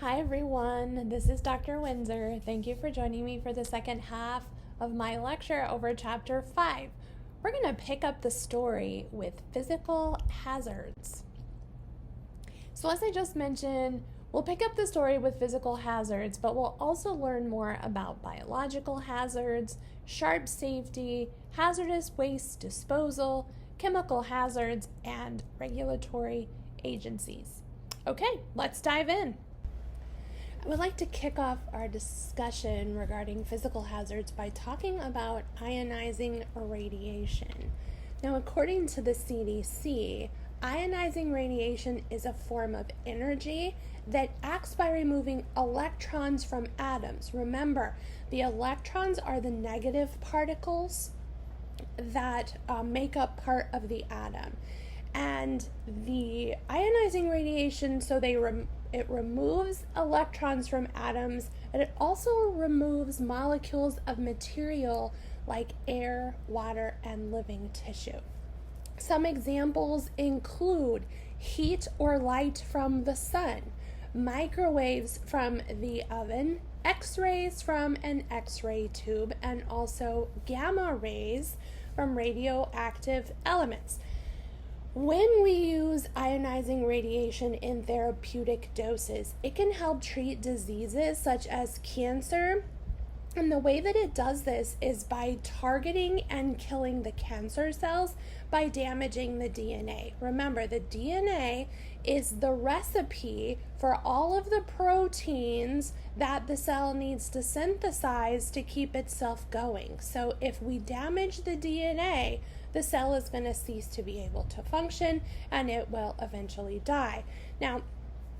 Hi everyone, this is Dr. Windsor. Thank you for joining me for the second half of my lecture over Chapter 5. We're going to pick up the story with physical hazards. So as I just mentioned, we'll pick up the story with physical hazards, but we'll also learn more about biological hazards, sharp safety, hazardous waste disposal, chemical hazards, and regulatory agencies. Okay, let's dive in. I would like to kick off our discussion regarding physical hazards by talking about ionizing radiation. Now, according to the CDC, ionizing radiation is a form of energy that acts by removing electrons from atoms. Remember, the electrons are the negative particles that make up part of the atom. And the ionizing radiation, so it removes electrons from atoms, and it also removes molecules of material like air, water, and living tissue. Some examples include heat or light from the sun, microwaves from the oven, X-rays from an X-ray tube, and also gamma rays from radioactive elements. When we use ionizing radiation in therapeutic doses, it can help treat diseases such as cancer. And the way that it does this is by targeting and killing the cancer cells by damaging the DNA. Remember, the DNA is the recipe for all of the proteins that the cell needs to synthesize to keep itself going. So if we damage the DNA, the cell is going to cease to be able to function and it will eventually die. Now,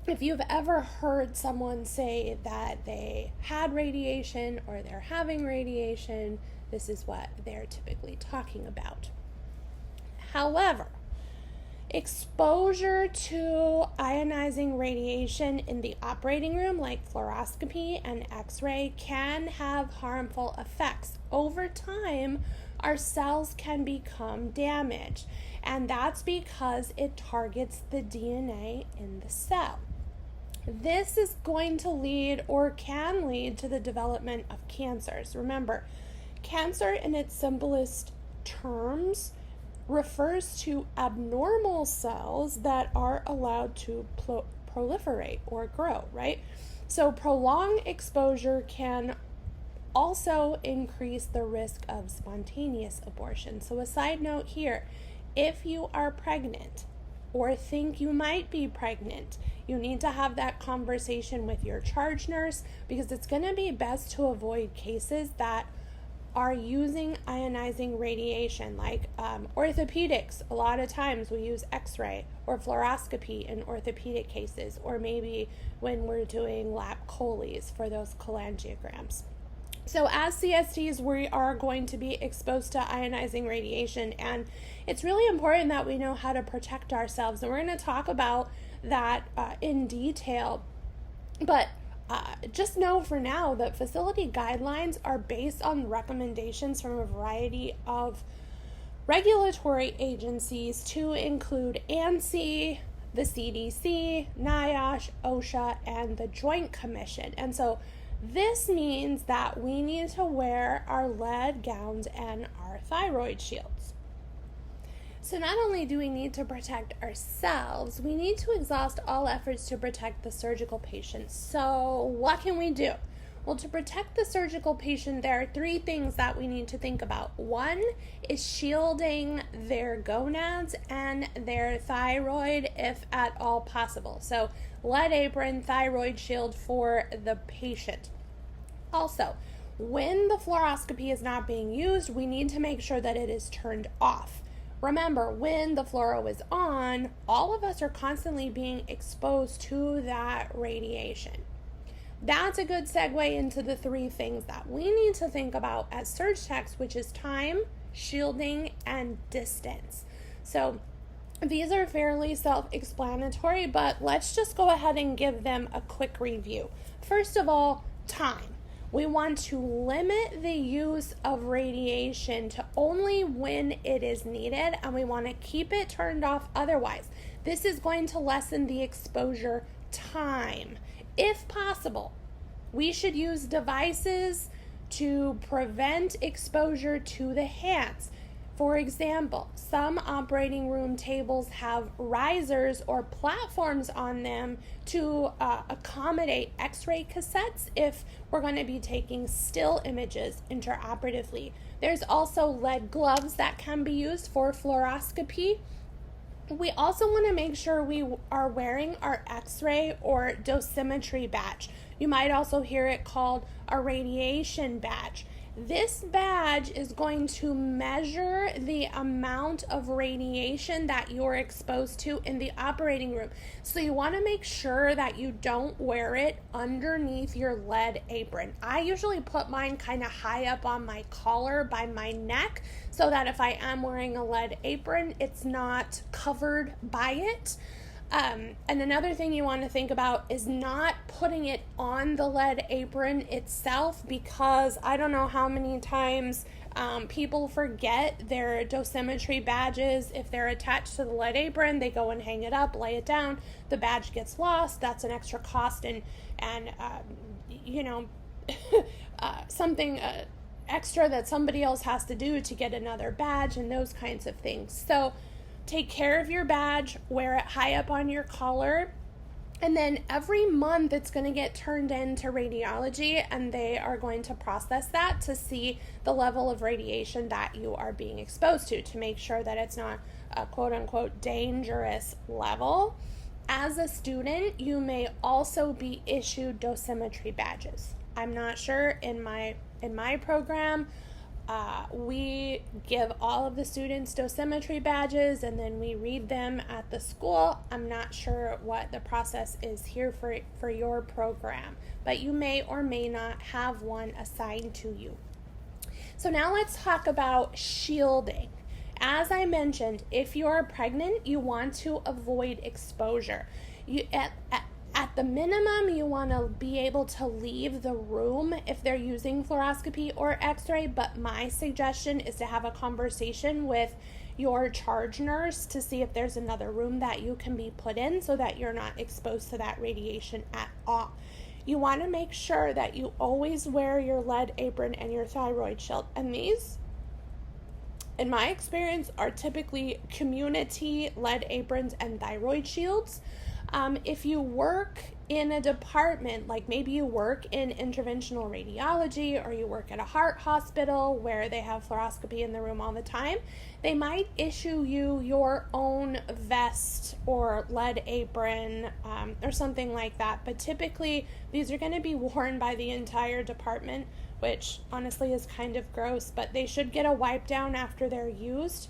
if you've ever heard someone say that they had radiation or they're having radiation, this is what they're typically talking about. However, exposure to ionizing radiation in the operating room, like fluoroscopy and X-ray, can have harmful effects. Over time, our cells can become damaged, and that's because it targets the DNA in the cell. This is going to lead or can lead to the development of cancers. Remember, cancer in its simplest terms refers to abnormal cells that are allowed to proliferate or grow, right? So prolonged exposure can also increase the risk of spontaneous abortion. So a side note here, if you are pregnant or think you might be pregnant, you need to have that conversation with your charge nurse, because it's going to be best to avoid cases that are using ionizing radiation, like orthopedics. A lot of times we use X-ray or fluoroscopy in orthopedic cases, or maybe when we're doing lap choles for those cholangiograms. So as CSTs, we are going to be exposed to ionizing radiation, and it's really important that we know how to protect ourselves, and we're going to talk about that in detail. But just know for now that facility guidelines are based on recommendations from a variety of regulatory agencies, to include ANSI, the CDC, NIOSH, OSHA, and the Joint Commission. And so this means that we need to wear our lead gowns and our thyroid shields. So not only do we need to protect ourselves, we need to exhaust all efforts to protect the surgical patient. So what can we do? Well, to protect the surgical patient, there are three things that we need to think about. One is shielding their gonads and their thyroid if at all possible. So lead apron, thyroid shield for the patient. Also, when the fluoroscopy is not being used, we need to make sure that it is turned off. Remember, when the fluoro is on, all of us are constantly being exposed to that radiation. That's a good segue into the three things that we need to think about as SurgTechs, which is time, shielding, and distance. So these are fairly self-explanatory, but let's just go ahead and give them a quick review. First of all, time. We want to limit the use of radiation to only when it is needed, and we want to keep it turned off otherwise. This is going to lessen the exposure time. If possible, we should use devices to prevent exposure to the hands. For example, some operating room tables have risers or platforms on them to accommodate x-ray cassettes if we're going to be taking still images intraoperatively. There's also lead gloves that can be used for fluoroscopy. We also want to make sure we are wearing our x-ray or dosimetry badge. You might also hear it called a radiation badge. This badge is going to measure the amount of radiation that you're exposed to in the operating room. So you want to make sure that you don't wear it underneath your lead apron. I usually put mine kind of high up on my collar by my neck so that if I am wearing a lead apron, it's not covered by it. And another thing you want to think about is not putting it on the lead apron itself, because I don't know how many times people forget their dosimetry badges. If they're attached to the lead apron, they go and hang it up, lay it down, the badge gets lost. That's an extra cost and something extra that somebody else has to do to get another badge and those kinds of things. So take care of your badge, wear it high up on your collar, and then every month it's going to get turned into radiology, and they are going to process that to see the level of radiation that you are being exposed to make sure that it's not a quote-unquote dangerous level. As a student, you may also be issued dosimetry badges. I'm not sure in my program. We give all of the students dosimetry badges and then we read them at the school. I'm not sure what the process is here for your program, but you may or may not have one assigned to you. So now let's talk about shielding. As I mentioned, if you're pregnant, you want to avoid exposure. At the minimum, you want to be able to leave the room if they're using fluoroscopy or x-ray, but my suggestion is to have a conversation with your charge nurse to see if there's another room that you can be put in so that you're not exposed to that radiation at all. You want to make sure that you always wear your lead apron and your thyroid shield, and these, in my experience, are typically community lead aprons and thyroid shields. If you work in a department, like maybe you work in interventional radiology or you work at a heart hospital where they have fluoroscopy in the room all the time, they might issue you your own vest or lead apron or something like that. But typically, these are going to be worn by the entire department, which honestly is kind of gross, but they should get a wipe down after they're used.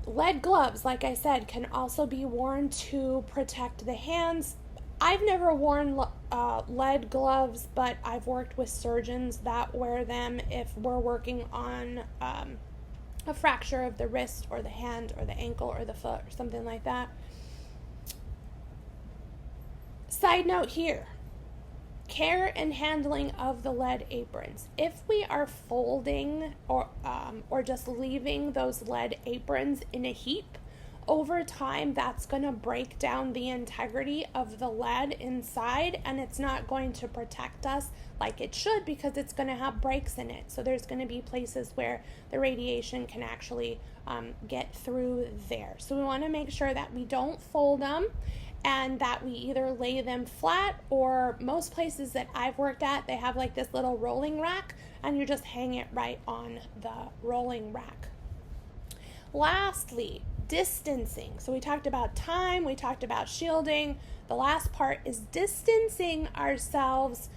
Lead gloves, like I said, can also be worn to protect the hands. I've never worn lead gloves, but I've worked with surgeons that wear them if we're working on a fracture of the wrist or the hand or the ankle or the foot or something like that. Side note here. Care and handling of the lead aprons. If we are folding or just leaving those lead aprons in a heap, over time that's going to break down the integrity of the lead inside, and it's not going to protect us like it should because it's going to have breaks in it. So there's going to be places where the radiation can actually get through there. So we want to make sure that we don't fold them, and that we either lay them flat, or most places that I've worked at, they have like this little rolling rack and you just hang it right on the rolling rack. Lastly, distancing. So we talked about time, we talked about shielding. The last part is distancing ourselves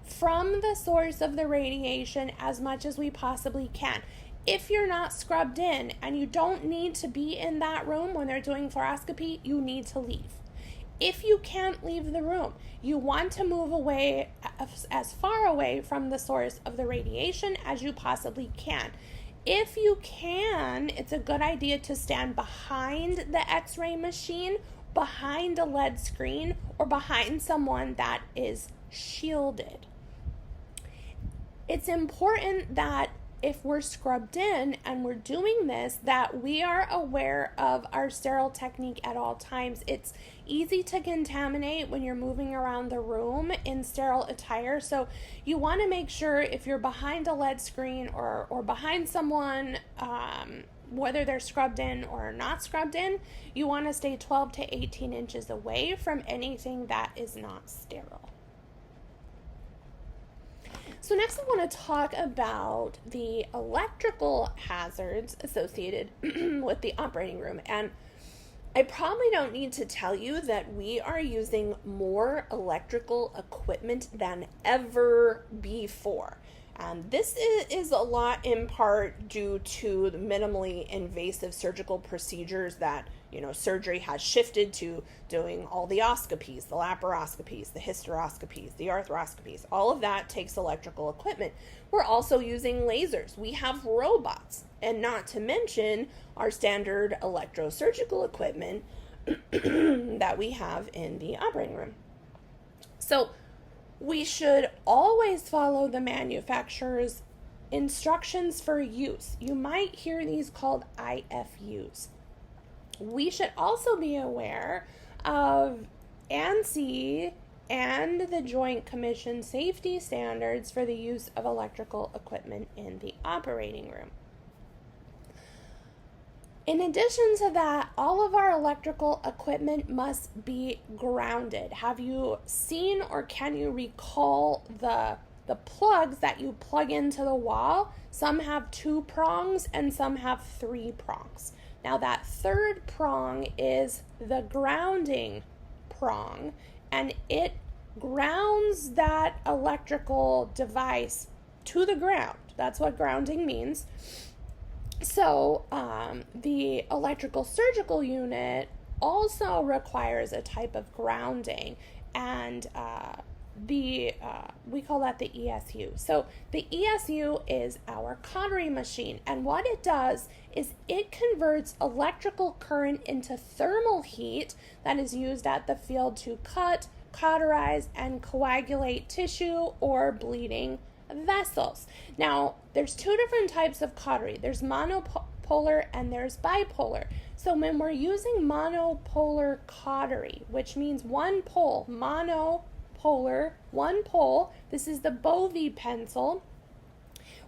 from the source of the radiation as much as we possibly can. If you're not scrubbed in and you don't need to be in that room when they're doing fluoroscopy, you need to leave. If you can't leave the room, you want to move away as far away from the source of the radiation as you possibly can. If you can, it's a good idea to stand behind the x-ray machine, behind a lead screen, or behind someone that is shielded. It's important that if we're scrubbed in and we're doing this, that we are aware of our sterile technique at all times. It's easy to contaminate when you're moving around the room in sterile attire. So you want to make sure if you're behind a LED screen or behind someone, whether they're scrubbed in or not scrubbed in, you want to stay 12 to 18 inches away from anything that is not sterile. So next I want to talk about the electrical hazards associated with the operating room. And I probably don't need to tell you that we are using more electrical equipment than ever before. This is a lot in part due to the minimally invasive surgical procedures that, surgery has shifted to doing all the oscopies, the laparoscopies, the hysteroscopies, the arthroscopies. All of that takes electrical equipment. We're also using lasers. We have robots, and not to mention our standard electrosurgical equipment that we have in the operating room. So we should always follow the manufacturer's instructions for use. You might hear these called IFUs. We should also be aware of ANSI and the Joint Commission safety standards for the use of electrical equipment in the operating room. In addition to that, all of our electrical equipment must be grounded. Have you seen or can you recall the plugs that you plug into the wall? Some have 2 prongs and some have 3 prongs. Now that third prong is the grounding prong, and it grounds that electrical device to the ground. That's what grounding means. So the electrical surgical unit also requires a type of grounding, and we call that the ESU. So the ESU is our cautery machine, and what it does is it converts electrical current into thermal heat that is used at the field to cut, cauterize, and coagulate tissue or bleeding vessels. Now, there's 2 different types of cautery. There's monopolar and there's bipolar. So when we're using monopolar cautery, which means one pole, monopolar, one pole, this is the Bovie pencil,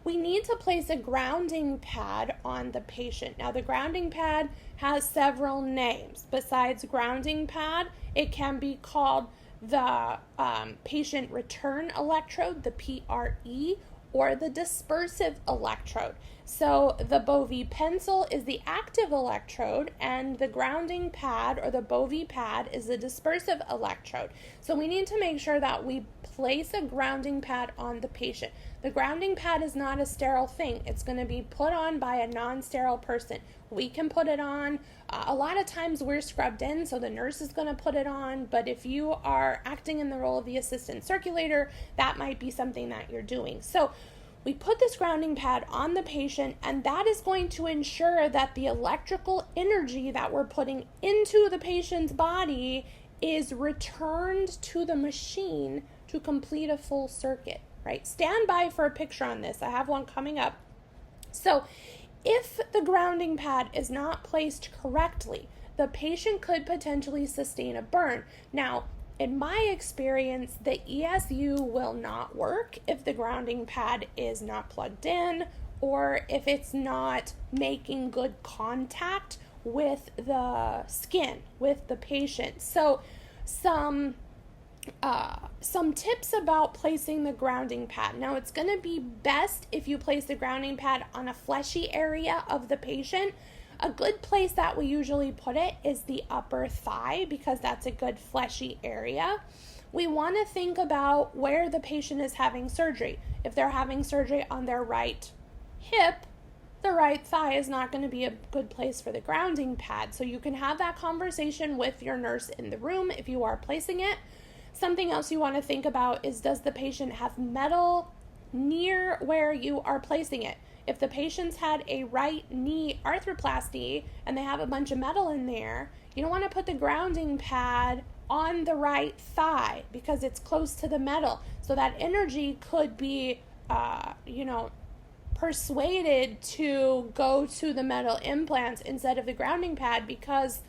we need to place a grounding pad on the patient. Now, the grounding pad has several names. Besides grounding pad, it can be called the patient return electrode, the PRE, or the dispersive electrode. So the Bovie pencil is the active electrode, and the grounding pad or the Bovie pad is the dispersive electrode. So we need to make sure that we place a grounding pad on the patient. The grounding pad is not a sterile thing. It's going to be put on by a non-sterile person. We can put it on. A lot of times we're scrubbed in, so the nurse is going to put it on. But if you are acting in the role of the assistant circulator, that might be something that you're doing. So we put this grounding pad on the patient, and that is going to ensure that the electrical energy that we're putting into the patient's body is returned to the machine to complete a full circuit, right? Stand by for a picture on this. I have one coming up. So if the grounding pad is not placed correctly, the patient could potentially sustain a burn. Now, in my experience, the ESU will not work if the grounding pad is not plugged in or if it's not making good contact with the skin, with the patient. So some tips about placing the grounding pad. Now, it's going to be best if you place the grounding pad on a fleshy area of the patient. A good place that we usually put it is the upper thigh because that's a good fleshy area. We want to think about where the patient is having surgery. If they're having surgery on their right hip, the right thigh is not going to be a good place for the grounding pad. So you can have that conversation with your nurse in the room if you are placing it. Something else you want to think about is, does the patient have metal near where you are placing it? If the patient's had a right knee arthroplasty and they have a bunch of metal in there, you don't want to put the grounding pad on the right thigh because it's close to the metal. So that energy could be, persuaded to go to the metal implants instead of the grounding pad because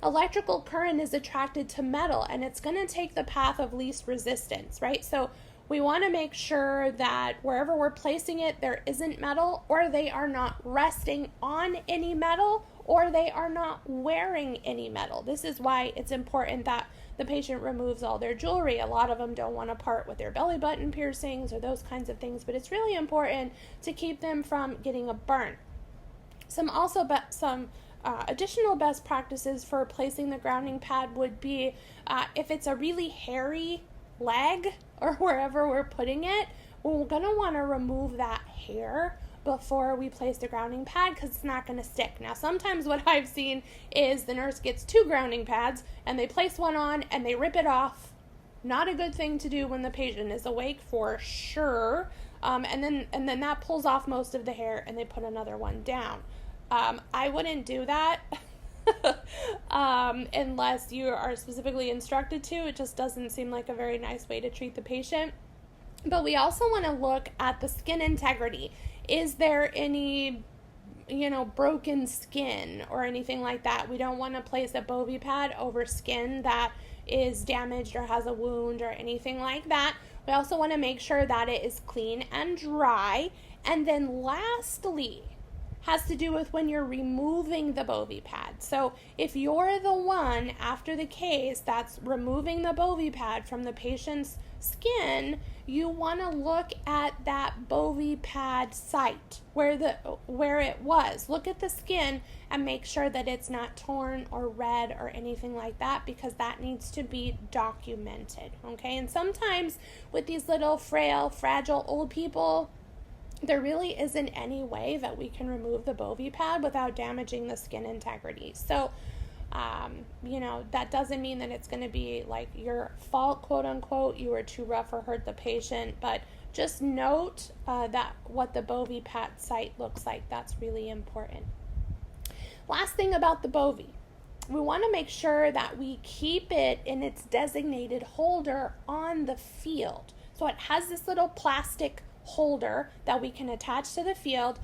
electrical current is attracted to metal and it's going to take the path of least resistance, right? So we want to make sure that wherever we're placing it, there isn't metal, or they are not resting on any metal, or they are not wearing any metal. This is why it's important that the patient removes all their jewelry. A lot of them don't want to part with their belly button piercings or those kinds of things, but it's really important to keep them from getting a burn. Some additional best practices for placing the grounding pad would be if it's a really hairy leg or wherever we're putting it, we're going to want to remove that hair before we place the grounding pad because it's not going to stick. Now, sometimes what I've seen is the nurse gets 2 grounding pads and they place one on and they rip it off. Not a good thing to do when the patient is awake for sure. And then that pulls off most of the hair and they put another one down. I wouldn't do that unless you are specifically instructed to. It just doesn't seem like a very nice way to treat the patient. But we also want to look at the skin integrity. Is there any, broken skin or anything like that? We don't want to place a Bovie pad over skin that is damaged or has a wound or anything like that. We also want to make sure that it is clean and dry. And then lastly, has to do with when you're removing the Bovie pad. So if you're the one after the case that's removing the Bovie pad from the patient's skin, you want to look at that Bovie pad site where it was. Look at the skin and make sure that it's not torn or red or anything like that, because that needs to be documented, okay? And sometimes with these little frail, fragile old people, there really isn't any way that we can remove the Bovie pad without damaging the skin integrity. So, that doesn't mean that it's going to be like your fault, quote unquote, you were too rough or hurt the patient, but just note that what the Bovie pad site looks like. That's really important. Last thing about the Bovie, we want to make sure that we keep it in its designated holder on the field. So it has this little plastic holder that we can attach to the field.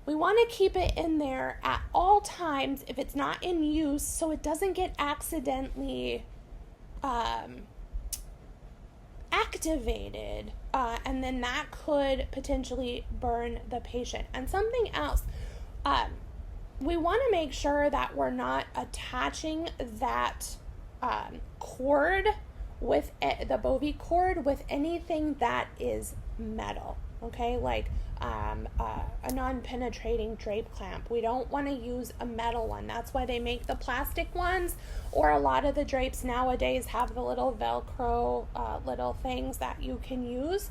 We want to keep it in there at all times if it's not in use, so it doesn't get accidentally activated, and then that could potentially burn the patient. And something else, we want to make sure that we're not attaching that cord with the Bovie cord with anything that is metal, okay, like a non-penetrating drape clamp. We don't want to use a metal one. That's why they make the plastic ones, or a lot of the drapes nowadays have the little Velcro little things that you can use.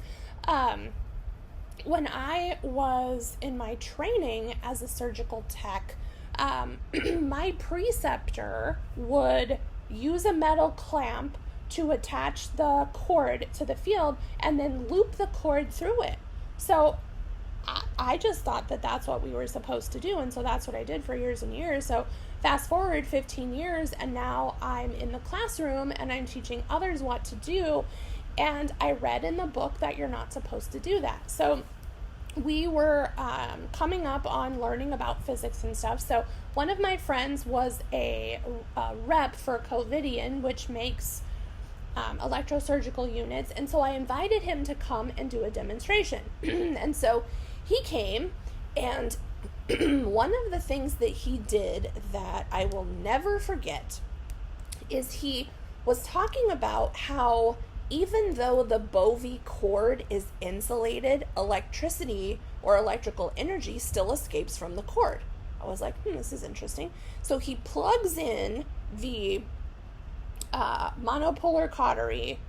When I was in my training as a surgical tech, my preceptor would use a metal clamp to attach the cord to the field and then loop the cord through it. So I just thought that that's what we were supposed to do, and so that's what I did for years and years. So fast forward 15 years, and now I'm in the classroom and I'm teaching others what to do, and I read in the book that you're not supposed to do that. So we were coming up on learning about physics and stuff. So one of my friends was a rep for Covidien, which makes electrosurgical units, and so I invited him to come and do a demonstration. And so he came, and one of the things that he did that I will never forget is he was talking about how even though the Bovie cord is insulated, electricity or electrical energy still escapes from the cord. I was like, this is interesting. So he plugs in the monopolar cautery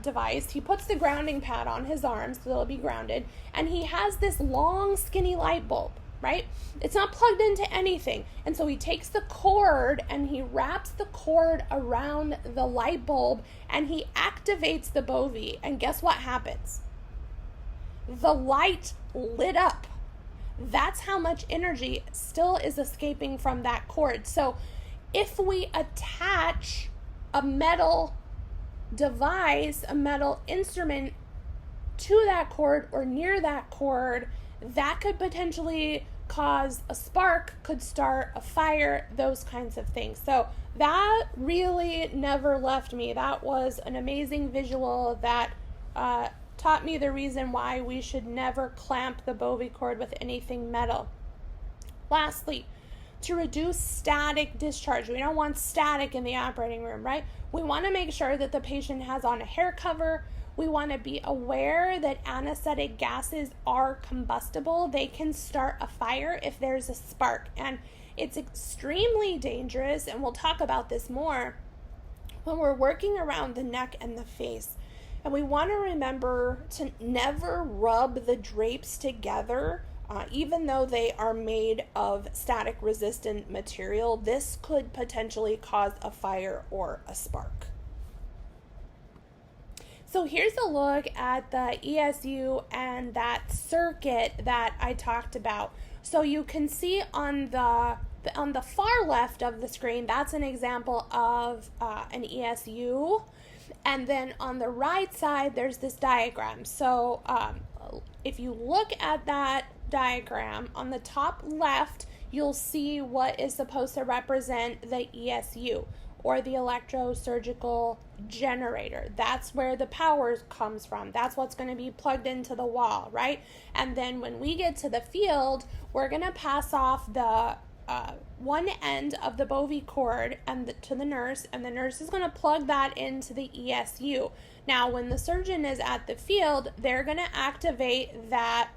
device. He puts the grounding pad on his arms so they'll be grounded, and he has this long skinny light bulb, right? It's not plugged into anything, and so he takes the cord and he wraps the cord around the light bulb and he activates the Bovie, and guess what happens? The light lit up. That's how much energy still is escaping from that cord. So if we attach a metal device, a metal instrument to that cord or near that cord, that could potentially cause a spark, could start a fire, those kinds of things. So that really never left me. That was an amazing visual that taught me the reason why we should never clamp the bovie cord with anything metal. Lastly, to reduce static discharge. We don't want static in the operating room, right? We want to make sure that the patient has on a hair cover. We want to be aware that anesthetic gases are combustible. They can start a fire if there's a spark, and it's extremely dangerous, and we'll talk about this more when we're working around the neck and the face. And we want to remember to never rub the drapes together. Even though they are made of static resistant material, this could potentially cause a fire or a spark. So here's a look at the ESU and that circuit that I talked about. So you can see on the far left of the screen, that's an example of an ESU. And then on the right side, there's this diagram. So if you look at that diagram, on the top left, you'll see what is supposed to represent the ESU, or the electrosurgical generator. That's where the power comes from. That's what's going to be plugged into the wall, right? And then when we get to the field, we're going to pass off the one end of the bovie cord to the nurse, and the nurse is going to plug that into the ESU. Now, when the surgeon is at the field, they're going to activate that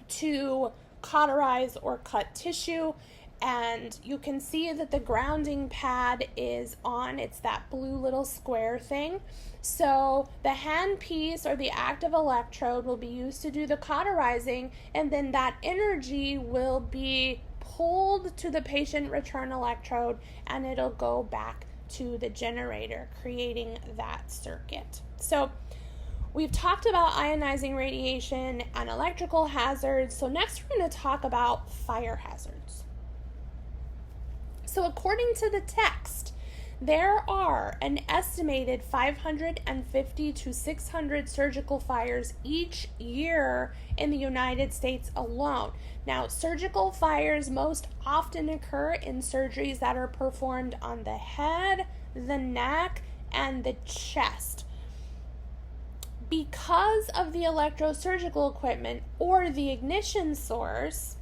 to cauterize or cut tissue, and you can see that the grounding pad is on. It's that blue little square thing. So the handpiece or the active electrode will be used to do the cauterizing, and then that energy will be pulled to the patient return electrode, and it'll go back to the generator, creating that circuit. So we've talked about ionizing radiation and electrical hazards. So next we're going to talk about fire hazards. So according to the text, there are an estimated 550 to 600 surgical fires each year in the United States alone. Now, surgical fires most often occur in surgeries that are performed on the head, the neck, and the chest. Because of the electrosurgical equipment or the ignition source,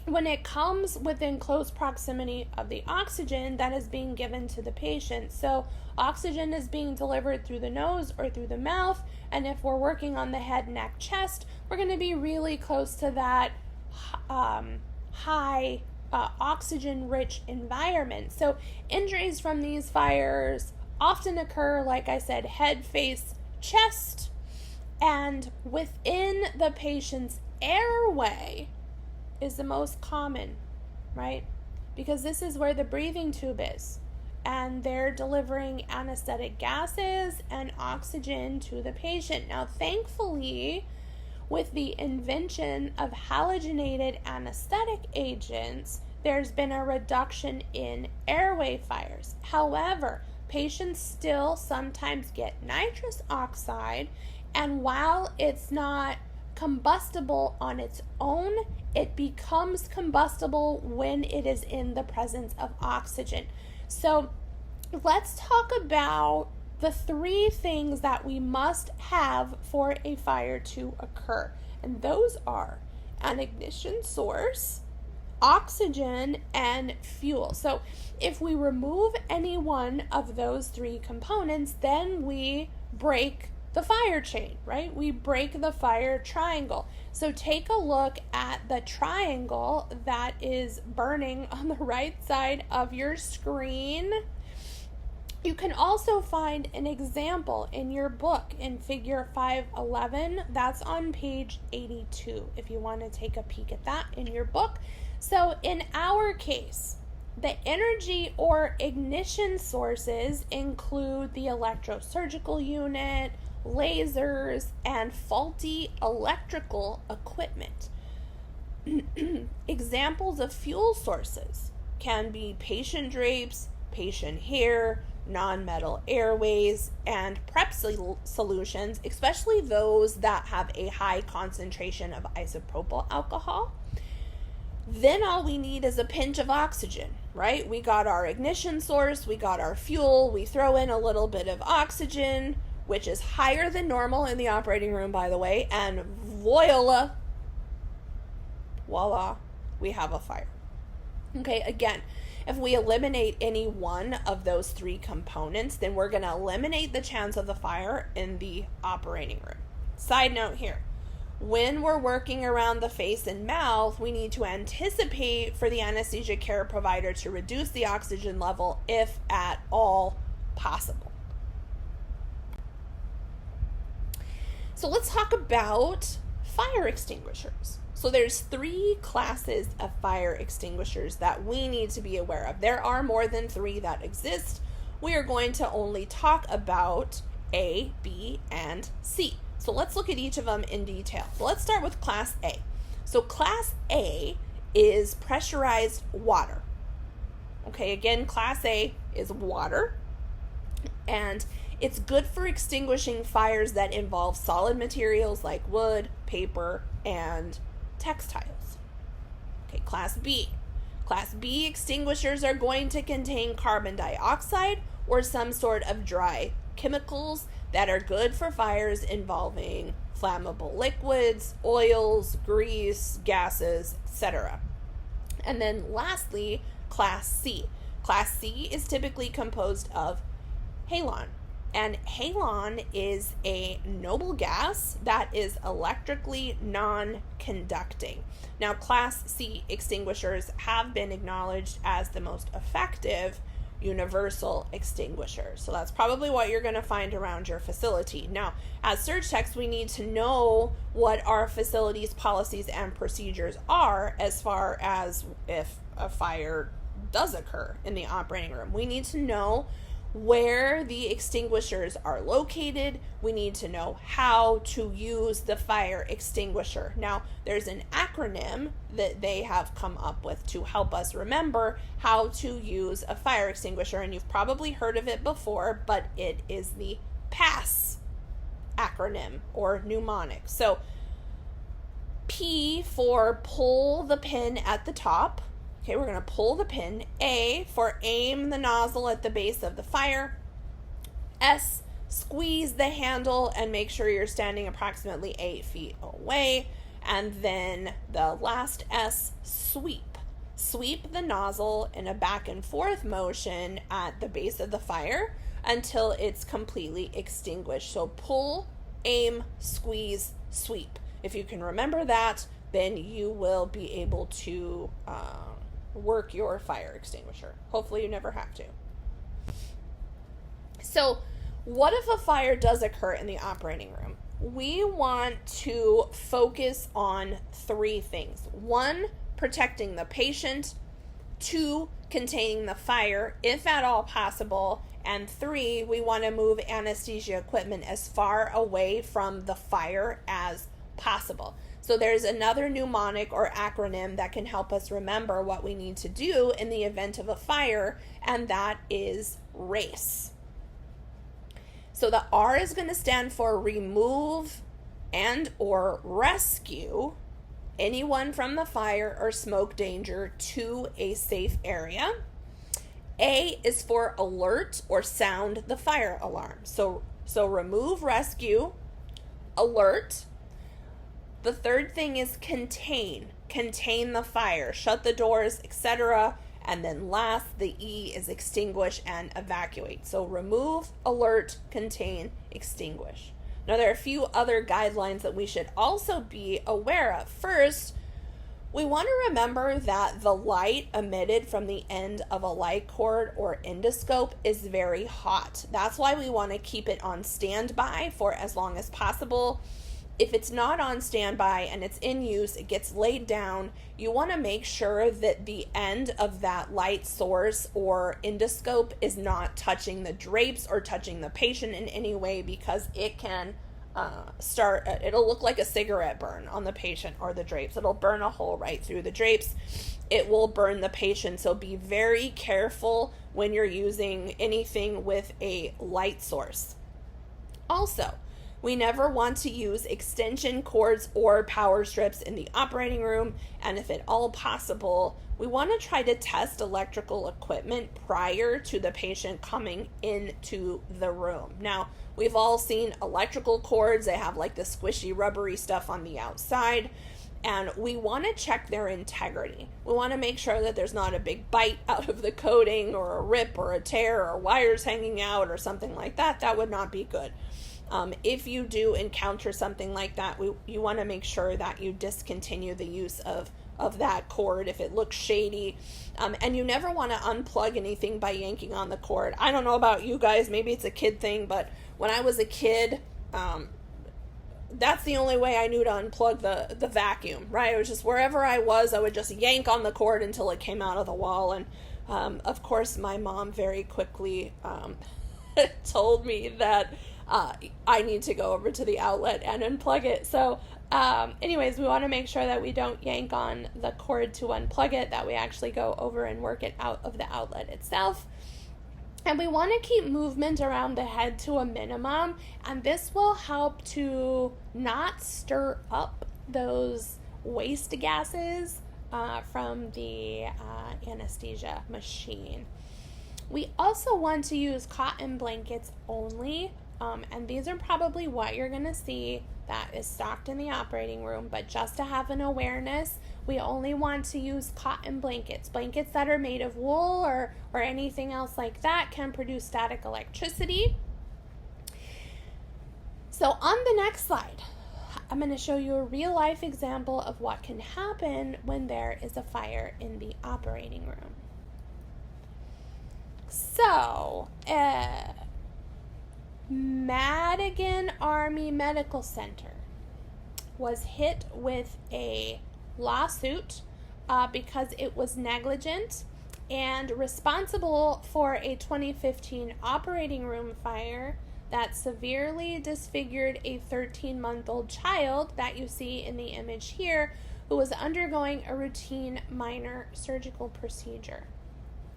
when it comes within close proximity of the oxygen that is being given to the patient. So oxygen is being delivered through the nose or through the mouth, and if we're working on the head, neck, chest, we're going to be really close to that high oxygen-rich environment. So injuries from these fires often occur, like I said, head, face, chest, and within the patient's airway is the most common, right? Because this is where the breathing tube is, and they're delivering anesthetic gases and oxygen to the patient. Now, thankfully, with the invention of halogenated anesthetic agents, there's been a reduction in airway fires. However, patients still sometimes get nitrous oxide, and while it's not combustible on its own, it becomes combustible when it is in the presence of oxygen. So let's talk about the three things that we must have for a fire to occur. And those are an ignition source, oxygen, and fuel. So if we remove any one of those three components, then we break the fire chain, right? We break the fire triangle. So take a look at the triangle that is burning on the right side of your screen. You can also find an example in your book in figure 511. That's on page 82 if you want to take a peek at that in your book. So in our case, the energy or ignition sources include the electrosurgical unit, lasers, and faulty electrical equipment. Examples of fuel sources can be patient drapes, patient hair, non-metal airways, and prep solutions, especially those that have a high concentration of isopropyl alcohol. Then all we need is a pinch of oxygen, right? We got our ignition source, we got our fuel, we throw in a little bit of oxygen, which is higher than normal in the operating room, by the way, and voila, we have a fire. Okay, again, if we eliminate any one of those three components, then we're going to eliminate the chance of the fire in the operating room. Side note here, when we're working around the face and mouth, we need to anticipate for the anesthesia care provider to reduce the oxygen level if at all possible. So let's talk about fire extinguishers. So there's three classes of fire extinguishers that we need to be aware of. There are more than three that exist. We are going to only talk about A, B, and C. So let's look at each of them in detail. So let's start with Class A. So Class A is pressurized water. Okay, again, Class A is water, and it's good for extinguishing fires that involve solid materials like wood, paper, and textiles. Okay, Class B. Class B extinguishers are going to contain carbon dioxide or some sort of dry chemicals that are good for fires involving flammable liquids, oils, grease, gases, etc. And then lastly, Class C. Class C is typically composed of halon. And halon is a noble gas that is electrically non-conducting. Now, Class C extinguishers have been acknowledged as the most effective universal extinguishers. So that's probably what you're going to find around your facility. Now, as SurgTechs, we need to know what our facility's policies and procedures are as far as if a fire does occur in the operating room. We need to know where the extinguishers are located. We need to know how to use the fire extinguisher. Now, there's an acronym that they have come up with to help us remember how to use a fire extinguisher, and you've probably heard of it before, but it is the PASS acronym or mnemonic. So P for pull the pin at the top. Okay, we're going to pull the pin. A for aim the nozzle at the base of the fire. S, squeeze the handle and make sure you're standing approximately 8 feet away. And then the last S, sweep. Sweep the nozzle in a back and forth motion at the base of the fire until it's completely extinguished. So pull, aim, squeeze, sweep. If you can remember that, then you will be able to work your fire extinguisher. Hopefully you never have to. So what if a fire does occur in the operating room? We want to focus on three things. 1, protecting the patient. 2, containing the fire, if at all possible. And 3, we want to move anesthesia equipment as far away from the fire as possible. So there's another mnemonic or acronym that can help us remember what we need to do in the event of a fire, and that is RACE. So the R is going to stand for remove and or rescue anyone from the fire or smoke danger to a safe area. A is for alert or sound the fire alarm. So remove, rescue, alert. The third thing is contain the fire, shut the doors, etc. And then last, the E is extinguish and evacuate. So remove, alert, contain, extinguish. Now there are a few other guidelines that we should also be aware of. First, we want to remember that the light emitted from the end of a light cord or endoscope is very hot. That's why we want to keep it on standby for as long as possible. If it's not on standby and it's in use, it gets laid down, you want to make sure that the end of that light source or endoscope is not touching the drapes or touching the patient in any way, because it can it'll look like a cigarette burn on the patient or the drapes. It'll burn a hole right through the drapes. It will burn the patient. So be very careful when you're using anything with a light source. Also, we never want to use extension cords or power strips in the operating room, and if at all possible, we want to try to test electrical equipment prior to the patient coming into the room. Now, we've all seen electrical cords. They have like the squishy rubbery stuff on the outside, and we want to check their integrity. We want to make sure that there's not a big bite out of the coating or a rip or a tear or wires hanging out or something like that. That would not be good. If you do encounter something like that, you want to make sure that you discontinue the use of that cord if it looks shady. And you never want to unplug anything by yanking on the cord. I don't know about you guys, maybe it's a kid thing, but when I was a kid, that's the only way I knew to unplug the vacuum, right? It was just wherever I was, I would just yank on the cord until it came out of the wall. And of course, my mom very quickly told me that I need to go over to the outlet and unplug it. So anyways, we want to make sure that we don't yank on the cord to unplug it, that we actually go over and work it out of the outlet itself. And we want to keep movement around the head to a minimum, and this will help to not stir up those waste gases from the anesthesia machine. We also want to use cotton blankets only, and these are probably what you're going to see that is stocked in the operating room, but just to have an awareness, we only want to use cotton blankets. Blankets that are made of wool or anything else like that can produce static electricity. So on the next slide, I'm going to show you a real life example of what can happen when there is a fire in the operating room. So, Madigan Army Medical Center was hit with a lawsuit because it was negligent and responsible for a 2015 operating room fire that severely disfigured a 13-month-old child that you see in the image here, who was undergoing a routine minor surgical procedure.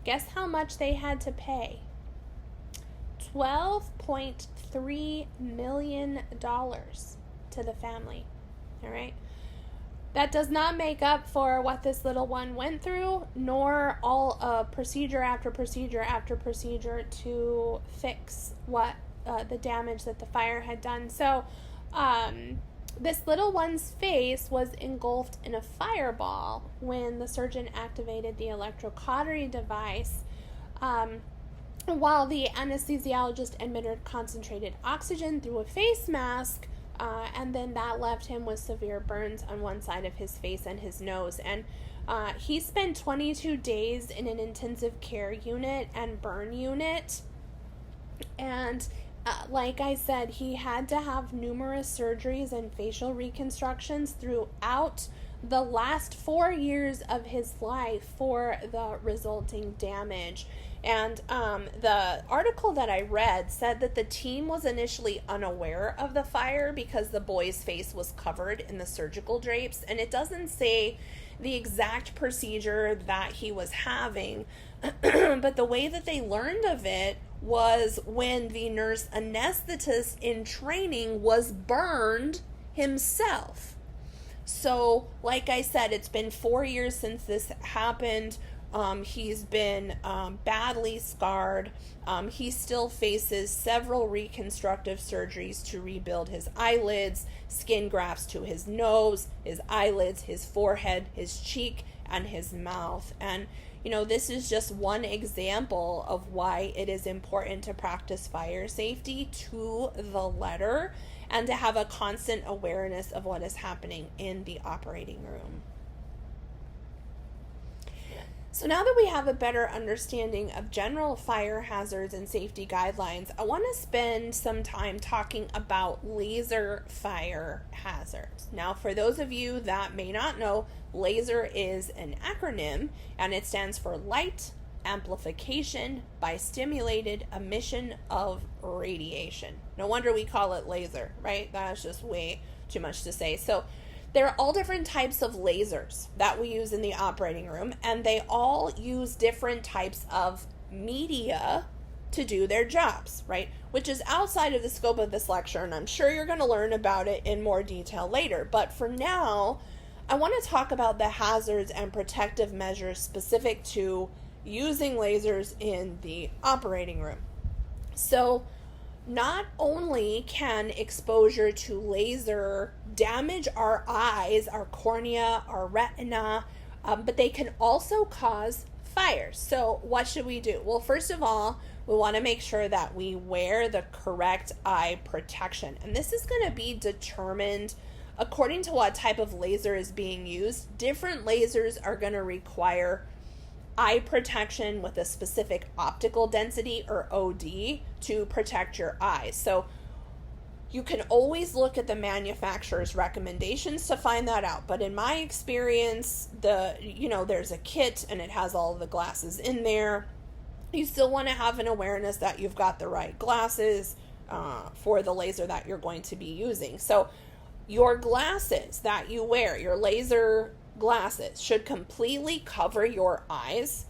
Guess how much they had to pay? $12.3 million to the family. All right. That does not make up for what this little one went through, nor all procedure after procedure after procedure to fix what the damage that the fire had done. So this little one's face was engulfed in a fireball when the surgeon activated the electrocautery device, while the anesthesiologist administered concentrated oxygen through a face mask, and then that left him with severe burns on one side of his face and his nose. And he spent 22 days in an intensive care unit and burn unit. And like I said, he had to have numerous surgeries and facial reconstructions throughout the last 4 years of his life for the resulting damage. And the article that I read said that the team was initially unaware of the fire because the boy's face was covered in the surgical drapes, and it doesn't say the exact procedure that he was having, but the way that they learned of it was when the nurse anesthetist in training was burned himself. So, like I said, it's been 4 years since this happened. He's been badly scarred. He still faces several reconstructive surgeries to rebuild his eyelids, skin grafts to his nose, his eyelids, his forehead, his cheek, and his mouth. And, you know, this is just one example of why it is important to practice fire safety to the letter and to have a constant awareness of what is happening in the operating room. So now that we have a better understanding of general fire hazards and safety guidelines, I want to spend some time talking about laser fire hazards. Now, for those of you that may not know, LASER is an acronym, and it stands for Light, amplification by stimulated emission of radiation. No wonder we call it laser, right? That's just way too much to say. So there are all different types of lasers that we use in the operating room, and they all use different types of media to do their jobs, right? Which is outside of the scope of this lecture, and I'm sure you're going to learn about it in more detail later. But for now, I want to talk about the hazards and protective measures specific to using lasers in the operating room. So not only can exposure to laser damage our eyes, our cornea, our retina, but they can also cause fires. So what should we do? Well, first of all, we want to make sure that we wear the correct eye protection. And this is going to be determined according to what type of laser is being used. Different lasers are going to require eye protection with a specific optical density, or OD, to protect your eyes. So you can always look at the manufacturer's recommendations to find that out. But in my experience, there's a kit and it has all of the glasses in there. You still want to have an awareness that you've got the right glasses for the laser that you're going to be using. So your glasses that you wear, your laser glasses, should completely cover your eyes,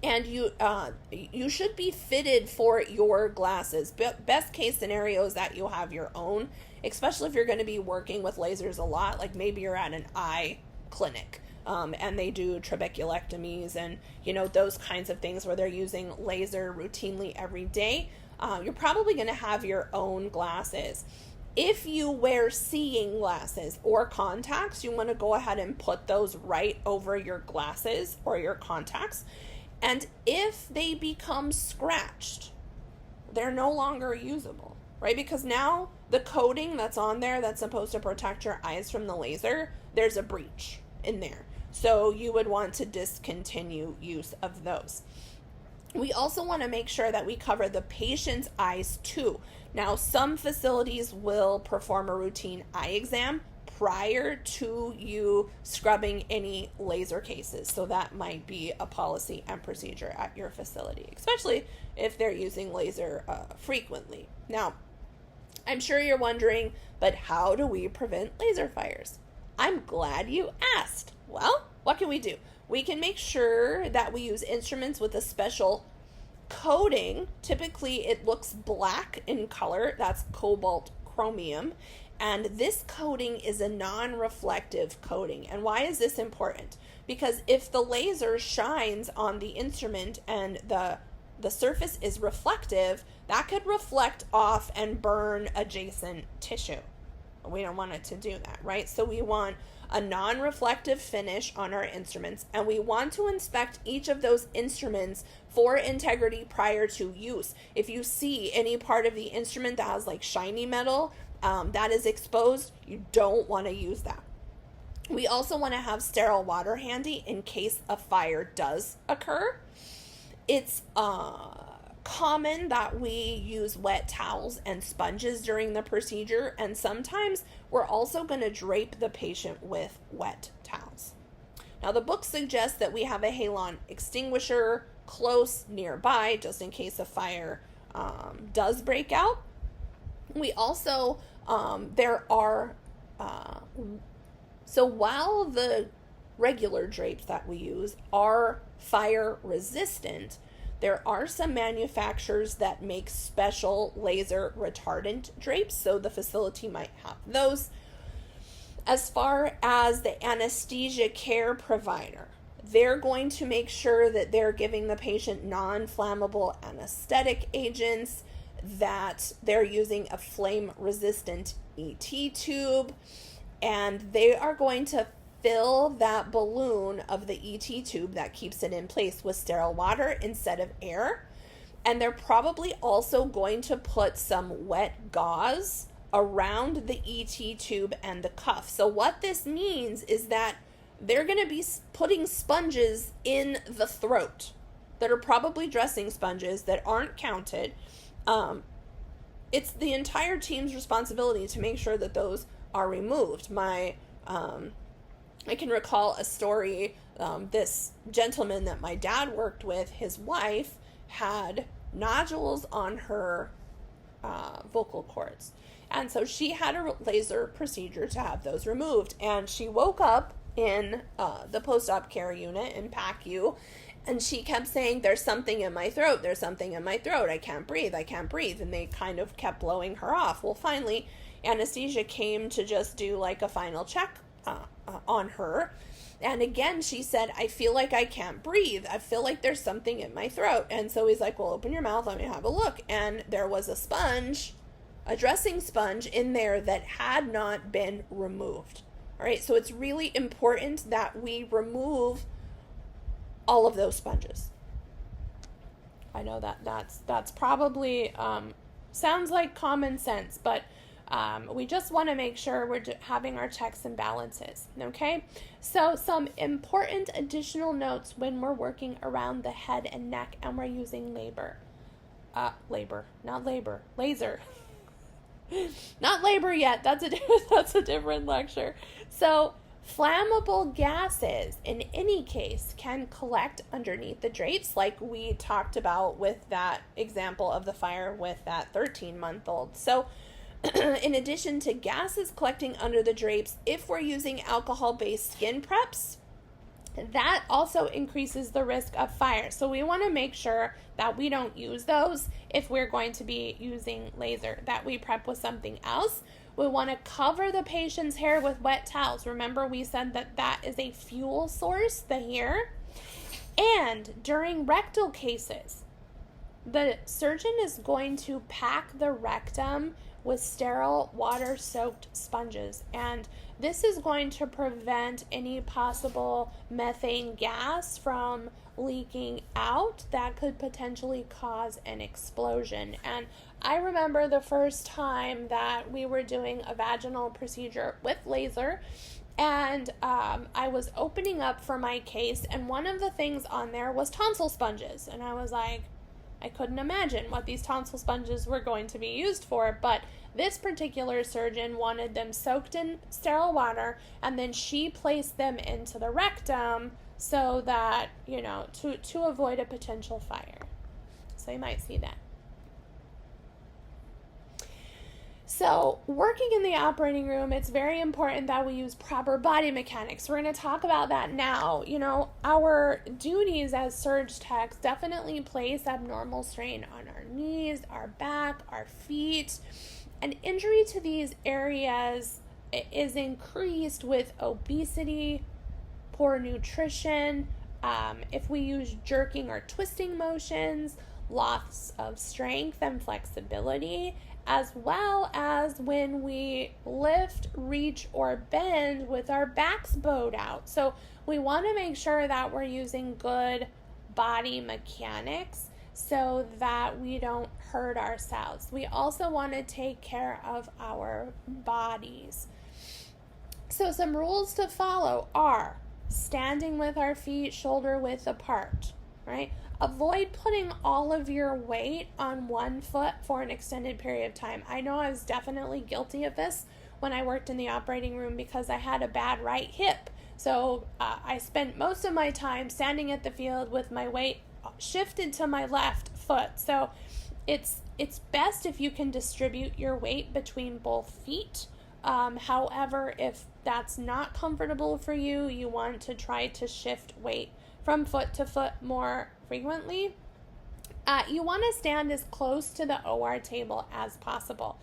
and you should be fitted for your glasses. Best case scenario is that you have your own, especially if you're going to be working with lasers a lot, like maybe you're at an eye clinic and they do trabeculectomies and those kinds of things where they're using laser routinely every day. You're probably going to have your own glasses. If you wear seeing glasses or contacts, you want to go ahead and put those right over your glasses or your contacts. And if they become scratched, they're no longer usable, right? Because now the coating that's on there that's supposed to protect your eyes from the laser, there's a breach in there. So you would want to discontinue use of those. We also want to make sure that we cover the patient's eyes too. Now, some facilities will perform a routine eye exam prior to you scrubbing any laser cases. So that might be a policy and procedure at your facility, especially if they're using laser frequently. Now, I'm sure you're wondering, but how do we prevent laser fires? I'm glad you asked. Well, what can we do? We can make sure that we use instruments with a special coating. Typically, it looks black in color. That's cobalt chromium. And this coating is a non-reflective coating. And why is this important? Because if the laser shines on the instrument and the surface is reflective, that could reflect off and burn adjacent tissue. We don't want it to do that, right? So we want a non-reflective finish on our instruments, and we want to inspect each of those instruments for integrity prior to use. If you see any part of the instrument that has like shiny metal that is exposed, you don't want to use that. We also want to have sterile water handy in case a fire does occur. It's common that we use wet towels and sponges during the procedure, and sometimes we're also going to drape the patient with wet towels. Now, the book suggests that we have a halon extinguisher close nearby just in case a fire does break out. We also, so while the regular drapes that we use are fire resistant, there are some manufacturers that make special laser retardant drapes, so the facility might have those. As far as the anesthesia care provider, they're going to make sure that they're giving the patient non-flammable anesthetic agents, that they're using a flame-resistant ET tube, and they are going to fill that balloon of the ET tube that keeps it in place with sterile water instead of air. And they're probably also going to put some wet gauze around the ET tube and the cuff. So what this means is that they're going to be putting sponges in the throat that are probably dressing sponges that aren't counted. It's the entire team's responsibility to make sure that those are removed. I can recall a story this gentleman that my dad worked with, his wife had nodules on her vocal cords. And so she had a laser procedure to have those removed. And she woke up in the post-op care unit in PACU, and she kept saying, there's something in my throat, there's something in my throat, I can't breathe. And they kind of kept blowing her off. Well, finally, anesthesia came to just do like a final check on her. And again, she said, I feel like I can't breathe. I feel like there's something in my throat. And so he's like, well, open your mouth, let me have a look. And there was a sponge, a dressing sponge in there that had not been removed. All right, so it's really important that we remove all of those sponges. I know that's probably sounds like common sense, but we just want to make sure we're having our checks and balances, okay? So some important additional notes when we're working around the head and neck and we're using laser. Not labor yet, that's a different lecture. So flammable gases, in any case, can collect underneath the drapes, like we talked about with that example of the fire with that 13-month-old. So in addition to gases collecting under the drapes, if we're using alcohol-based skin preps, that also increases the risk of fire. So we want to make sure that we don't use those if we're going to be using laser, that we prep with something else. We want to cover the patient's hair with wet towels. Remember, we said that is a fuel source, the hair. And during rectal cases, the surgeon is going to pack the rectum with sterile water-soaked sponges, and this is going to prevent any possible methane gas from leaking out that could potentially cause an explosion. And I remember the first time that we were doing a vaginal procedure with laser, and I was opening up for my case, and one of the things on there was tonsil sponges, and I was like, I couldn't imagine what these tonsil sponges were going to be used for, but this particular surgeon wanted them soaked in sterile water, and then she placed them into the rectum so that, to avoid a potential fire. So you might see that. So working in the operating room, it's very important that we use proper body mechanics. We're going to talk about that now. Our duties as SurgTechs definitely place abnormal strain on our knees, our back, our feet. And injury to these areas is increased with obesity, poor nutrition, if we use jerking or twisting motions, loss of strength and flexibility, as well as when we lift, reach, or bend with our backs bowed out. So we want to make sure that we're using good body mechanics so that we don't hurt ourselves. We also want to take care of our bodies. So some rules to follow are standing with our feet shoulder width apart, right? Avoid putting all of your weight on one foot for an extended period of time. I know I was definitely guilty of this when I worked in the operating room because I had a bad right hip. So I spent most of my time standing at the field with my weight shifted to my left foot. So it's best if you can distribute your weight between both feet. However, if that's not comfortable for you, you want to try to shift weight from foot to foot more frequently. You want to stand as close to the OR table as possible.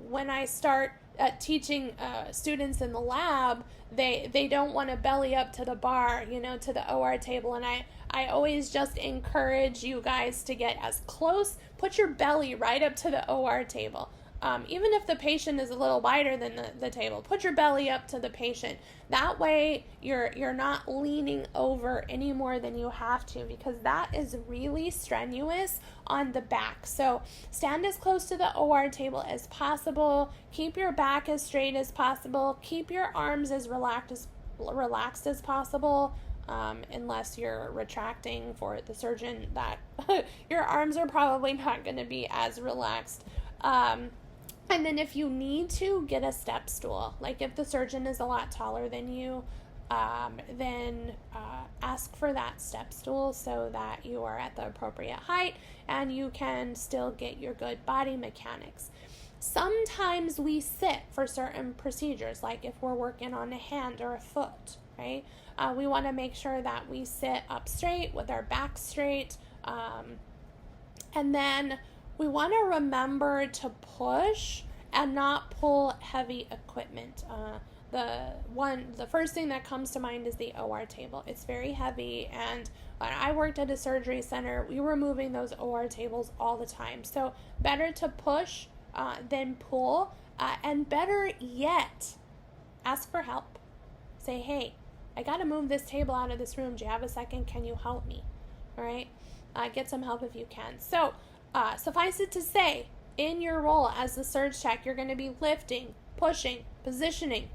When I start teaching students in the lab, they don't want to belly up to the bar, to the OR table. And I always just encourage you guys to get as close, put your belly right up to the OR table. Even if the patient is a little wider than the table, put your belly up to the patient. That way you're not leaning over any more than you have to, because that is really strenuous on the back. So stand as close to the OR table as possible. Keep your back as straight as possible. Keep your arms as relaxed as possible. Unless you're retracting for the surgeon, that your arms are probably not going to be as relaxed. And then if you need to, get a step stool. Like if the surgeon is a lot taller than you, then ask for that step stool so that you are at the appropriate height and you can still get your good body mechanics. Sometimes we sit for certain procedures, like if we're working on a hand or a foot, right? We want to make sure that we sit up straight with our back straight. And then we want to remember to push and not pull heavy equipment. The first thing that comes to mind is the OR table. It's very heavy, and when I worked at a surgery center, we were moving those OR tables all the time. So better to push than pull, and better yet, ask for help. Say, hey, I got to move this table out of this room. Do you have a second? Can you help me? All right? Get some help if you can. So suffice it to say, in your role as the SurgTech, you're going to be lifting, pushing, positioning,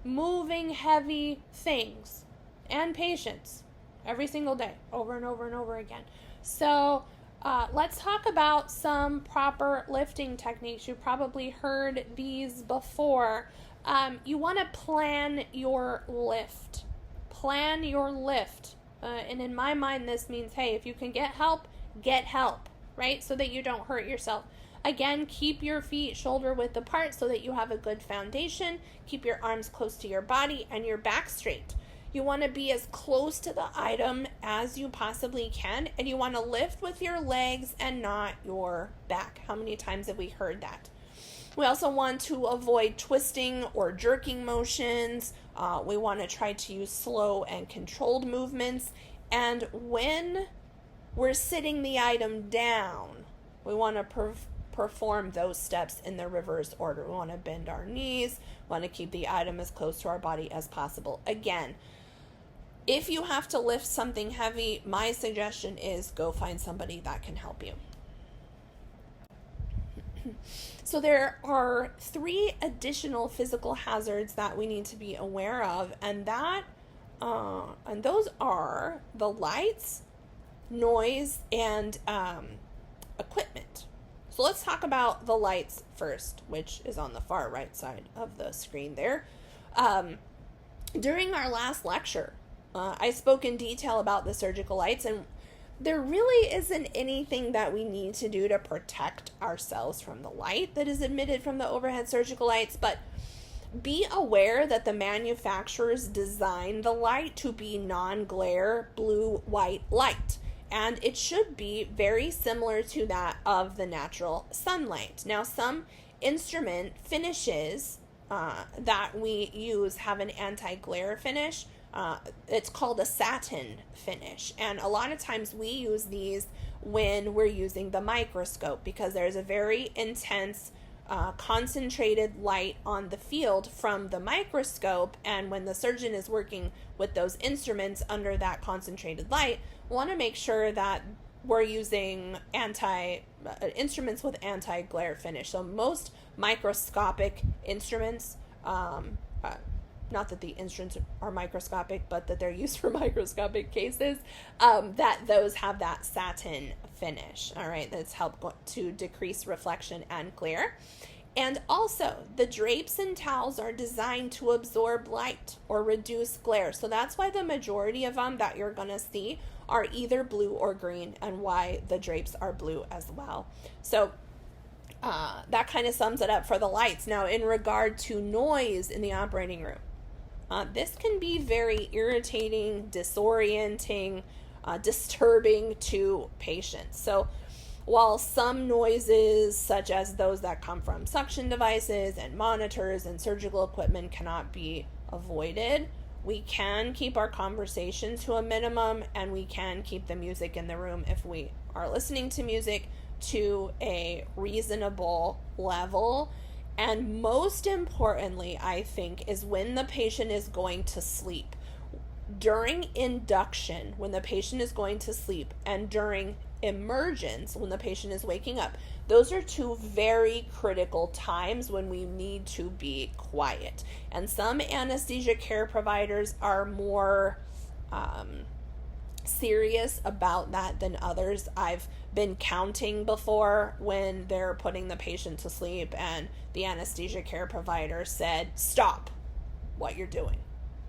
moving heavy things and patients every single day, over and over and over again. So let's talk about some proper lifting techniques. You probably heard these before. You want to plan your lift. Plan your lift. And in my mind, this means, hey, if you can get help, right? So that you don't hurt yourself. Again, keep your feet shoulder width apart so that you have a good foundation. Keep your arms close to your body and your back straight. You want to be as close to the item as you possibly can, and you want to lift with your legs and not your back. How many times have we heard that? We also want to avoid twisting or jerking motions. We want to try to use slow and controlled movements. And when we're sitting the item down, we want to perform those steps in the reverse order. We want to bend our knees, want to keep the item as close to our body as possible. Again, if you have to lift something heavy, my suggestion is go find somebody that can help you. So there are 3 additional physical hazards that we need to be aware of, and those are the lights, noise, and equipment. So let's talk about the lights first, which is on the far right side of the screen there. During our last lecture, I spoke in detail about the surgical lights, and there really isn't anything that we need to do to protect ourselves from the light that is emitted from the overhead surgical lights, but be aware that the manufacturers designed the light to be non-glare blue-white light, and it should be very similar to that of the natural sunlight. Now, some instrument finishes that we use have an anti-glare finish. It's called a satin finish, and a lot of times we use these when we're using the microscope because there's a very intense concentrated light on the field from the microscope, and when the surgeon is working with those instruments under that concentrated light, we want to make sure that we're using instruments with anti-glare finish. So most microscopic instruments, not that the instruments are microscopic, but that they're used for microscopic cases, that those have that satin finish, all right? That's helped to decrease reflection and glare. And also, the drapes and towels are designed to absorb light or reduce glare. So that's why the majority of them that you're going to see are either blue or green, and why the drapes are blue as well. So that kind of sums it up for the lights. Now, in regard to noise in the operating room, this can be very irritating, disorienting, disturbing to patients. So while some noises, such as those that come from suction devices and monitors and surgical equipment, cannot be avoided, we can keep our conversations to a minimum, and we can keep the music in the room if we are listening to music to a reasonable level. And most importantly, I think, is when the patient is going to sleep. During induction, when the patient is going to sleep, and during emergence, when the patient is waking up, those are 2 very critical times when we need to be quiet. And some anesthesia care providers are more serious about that than others. I've been counting before when they're putting the patient to sleep and the anesthesia care provider said, stop what you're doing.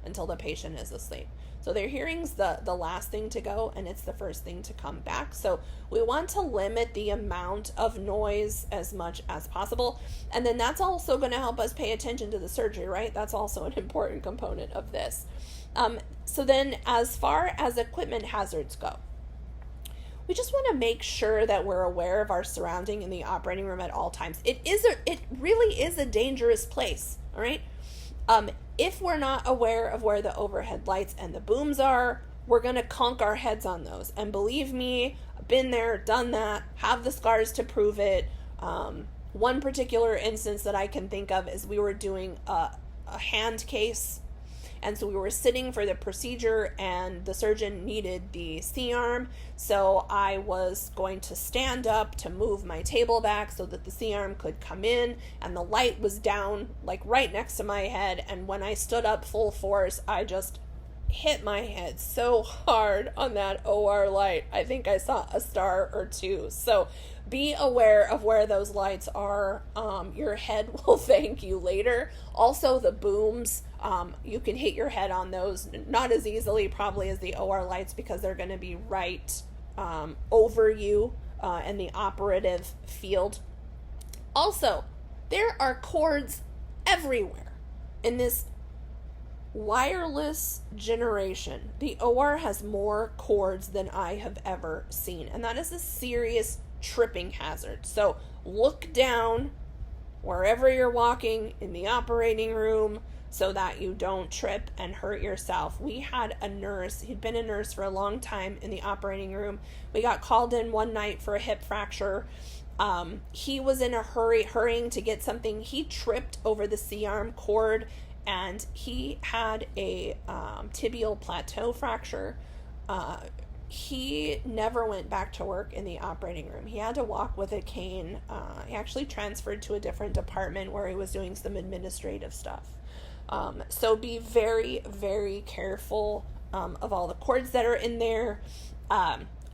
until the patient is asleep. So their hearing's the last thing to go, and it's the first thing to come back. So we want to limit the amount of noise as much as possible. And then that's also going to help us pay attention to the surgery, right? That's also an important component of this. So then as far as equipment hazards go, we just want to make sure that we're aware of our surrounding in the operating room at all times. It really is a dangerous place, all right? If we're not aware of where the overhead lights and the booms are, we're going to conk our heads on those. And believe me, I've been there, done that, have the scars to prove it. One particular instance that I can think of is we were doing a hand case. And so we were sitting for the procedure, and the surgeon needed the C-arm. So I was going to stand up to move my table back so that the C-arm could come in, and the light was down like right next to my head. And when I stood up full force, I just hit my head so hard on that OR light. I think I saw a star or two. So be aware of where those lights are. Your head will thank you later. Also, the booms, you can hit your head on those, not as easily probably as the OR lights, because they're going to be right over you in the operative field. Also, there are cords everywhere in this wireless generation. The OR has more cords than I have ever seen, and that is a serious tripping hazard. So look down wherever you're walking in the operating room so that you don't trip and hurt yourself. We had a nurse, he'd been a nurse for a long time in the operating room. We got called in one night for a hip fracture. He was in a hurrying to get something. He tripped over the C-arm cord, and he had a tibial plateau fracture. He never went back to work in the operating room. He had to walk with a cane. He actually transferred to a different department where he was doing some administrative stuff. So be very, very careful of all the cords that are in there.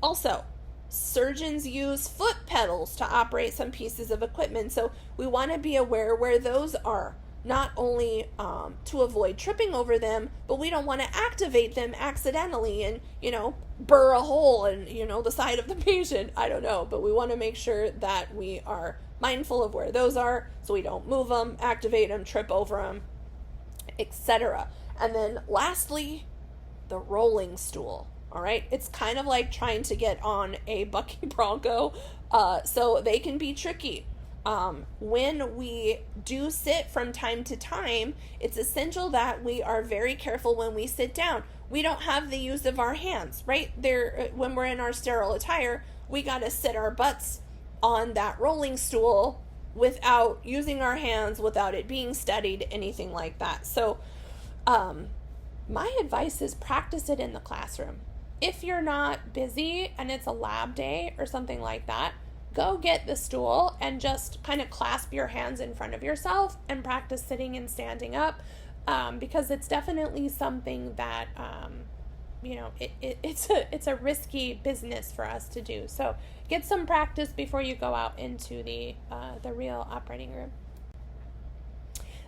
Also, surgeons use foot pedals to operate some pieces of equipment. So we want to be aware where those are. Not only to avoid tripping over them, but we don't want to activate them accidentally and, burr a hole in, the side of the patient. I don't know, but we want to make sure that we are mindful of where those are so we don't move them, activate them, trip over them, etc. And then lastly, the rolling stool. All right, it's kind of like trying to get on a Bucky Bronco, so they can be tricky. When we do sit from time to time, it's essential that we are very careful when we sit down. We don't have the use of our hands, right? When we're in our sterile attire, we got to sit our butts on that rolling stool without using our hands, without it being steadied, anything like that. So, my advice is practice it in the classroom. If you're not busy and it's a lab day or something like that, go get the stool and just kind of clasp your hands in front of yourself and practice sitting and standing up, because it's definitely something that, it's a risky business for us to do. So get some practice before you go out into the real operating room.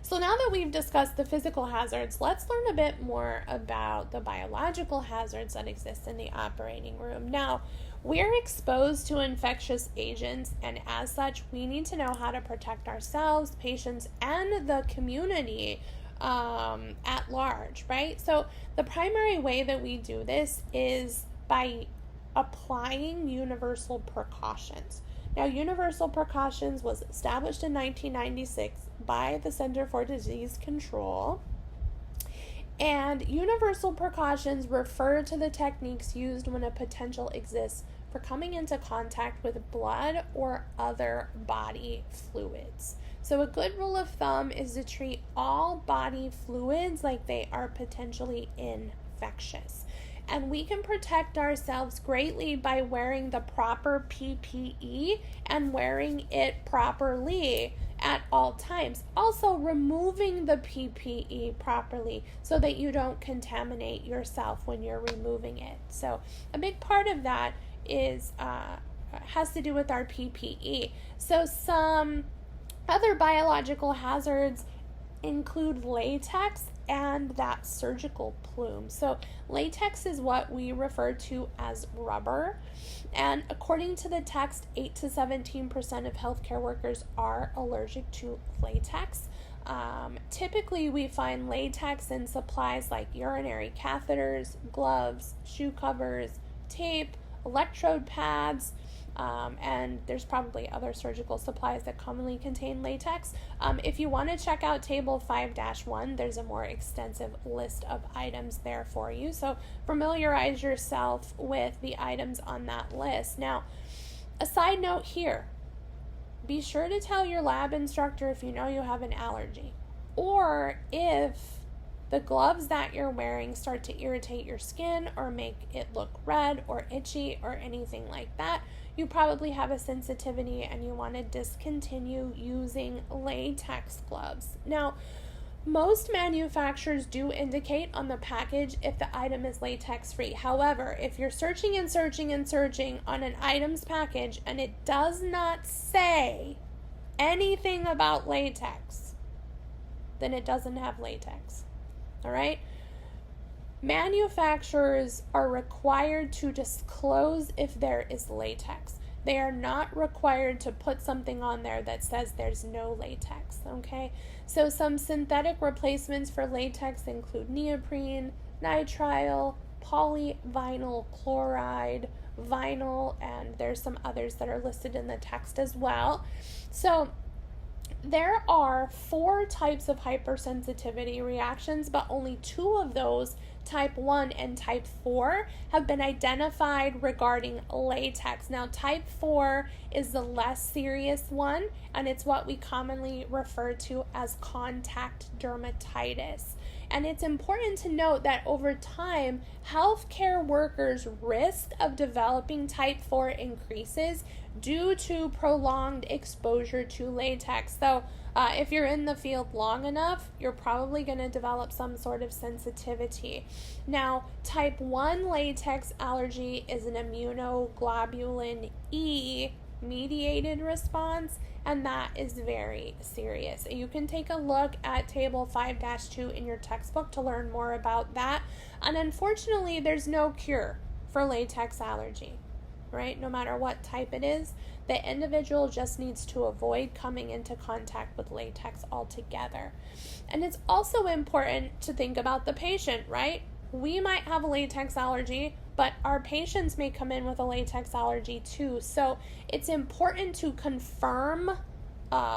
So now that we've discussed the physical hazards, let's learn a bit more about the biological hazards that exist in the operating room. Now, we're exposed to infectious agents, and as such, we need to know how to protect ourselves, patients, and the community at large, right? So the primary way that we do this is by applying universal precautions. Now, universal precautions was established in 1996 by the Center for Disease Control. And universal precautions refer to the techniques used when a potential exists for coming into contact with blood or other body fluids. So a good rule of thumb is to treat all body fluids like they are potentially infectious. And we can protect ourselves greatly by wearing the proper PPE and wearing it properly at all times. Also, removing the PPE properly so that you don't contaminate yourself when you're removing it. So a big part of that is has to do with our PPE. So some other biological hazards include latex and that surgical plume. So latex is what we refer to as rubber, and according to the text, 8 to 17% of healthcare workers are allergic to latex. Typically we find latex in supplies like urinary catheters, gloves, shoe covers, tape, electrode pads, and there's probably other surgical supplies that commonly contain latex. If you want to check out table 5-1, there's a more extensive list of items there for you. So familiarize yourself with the items on that list. Now, a side note here, be sure to tell your lab instructor if you know you have an allergy, or if the gloves that you're wearing start to irritate your skin or make it look red or itchy or anything like that. You probably have a sensitivity and you want to discontinue using latex gloves. Now, most manufacturers do indicate on the package if the item is latex free. However, if you're searching and searching and searching on an item's package and it does not say anything about latex, then it doesn't have latex. All right? Manufacturers are required to disclose if there is latex. They are not required to put something on there that says there's no latex, okay? So some synthetic replacements for latex include neoprene, nitrile, polyvinyl chloride, vinyl, and there's some others that are listed in the text as well. So there are 4 types of hypersensitivity reactions, but only 2 of those, type 1 and type 4, have been identified regarding latex. Now, type 4 is the less serious one, and it's what we commonly refer to as contact dermatitis. And it's important to note that over time, healthcare workers' risk of developing type 4 increases due to prolonged exposure to latex. So if you're in the field long enough, you're probably going to develop some sort of sensitivity. Now, type 1 latex allergy is an immunoglobulin E mediated response, and that is very serious. You can take a look at table 5-2 in your textbook to learn more about that. And unfortunately, there's no cure for latex allergy, right? No matter what type it is, the individual just needs to avoid coming into contact with latex altogether. And it's also important to think about the patient, right? We might have a latex allergy, but our patients may come in with a latex allergy too. So it's important to confirm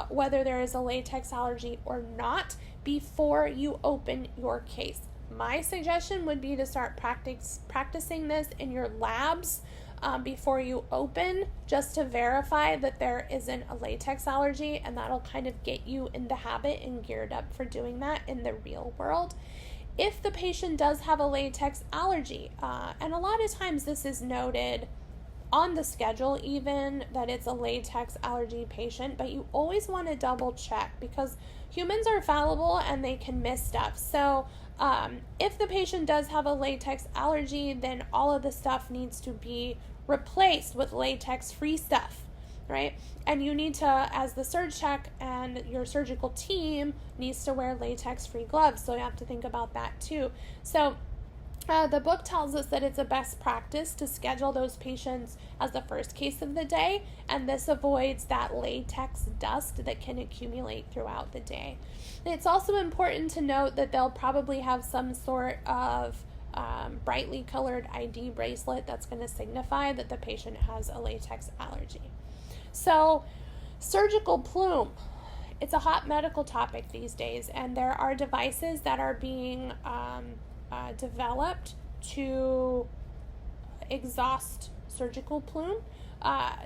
whether there is a latex allergy or not before you open your case. My suggestion would be to start practicing this in your labs before you open, just to verify that there isn't a latex allergy, and that'll kind of get you in the habit and geared up for doing that in the real world. If the patient does have a latex allergy, and a lot of times this is noted on the schedule even that it's a latex allergy patient, but you always want to double check because humans are fallible and they can miss stuff. So if the patient does have a latex allergy, then all of the stuff needs to be replaced with latex-free stuff, right? And you need to, as the SurgTech and your surgical team, needs to wear latex-free gloves, so you have to think about that too. So the book tells us that it's a best practice to schedule those patients as the first case of the day, and this avoids that latex dust that can accumulate throughout the day. And it's also important to note that they'll probably have some sort of brightly colored ID bracelet that's going to signify that the patient has a latex allergy. So, surgical plume. It's a hot medical topic these days, and there are devices that are being developed to exhaust surgical plume.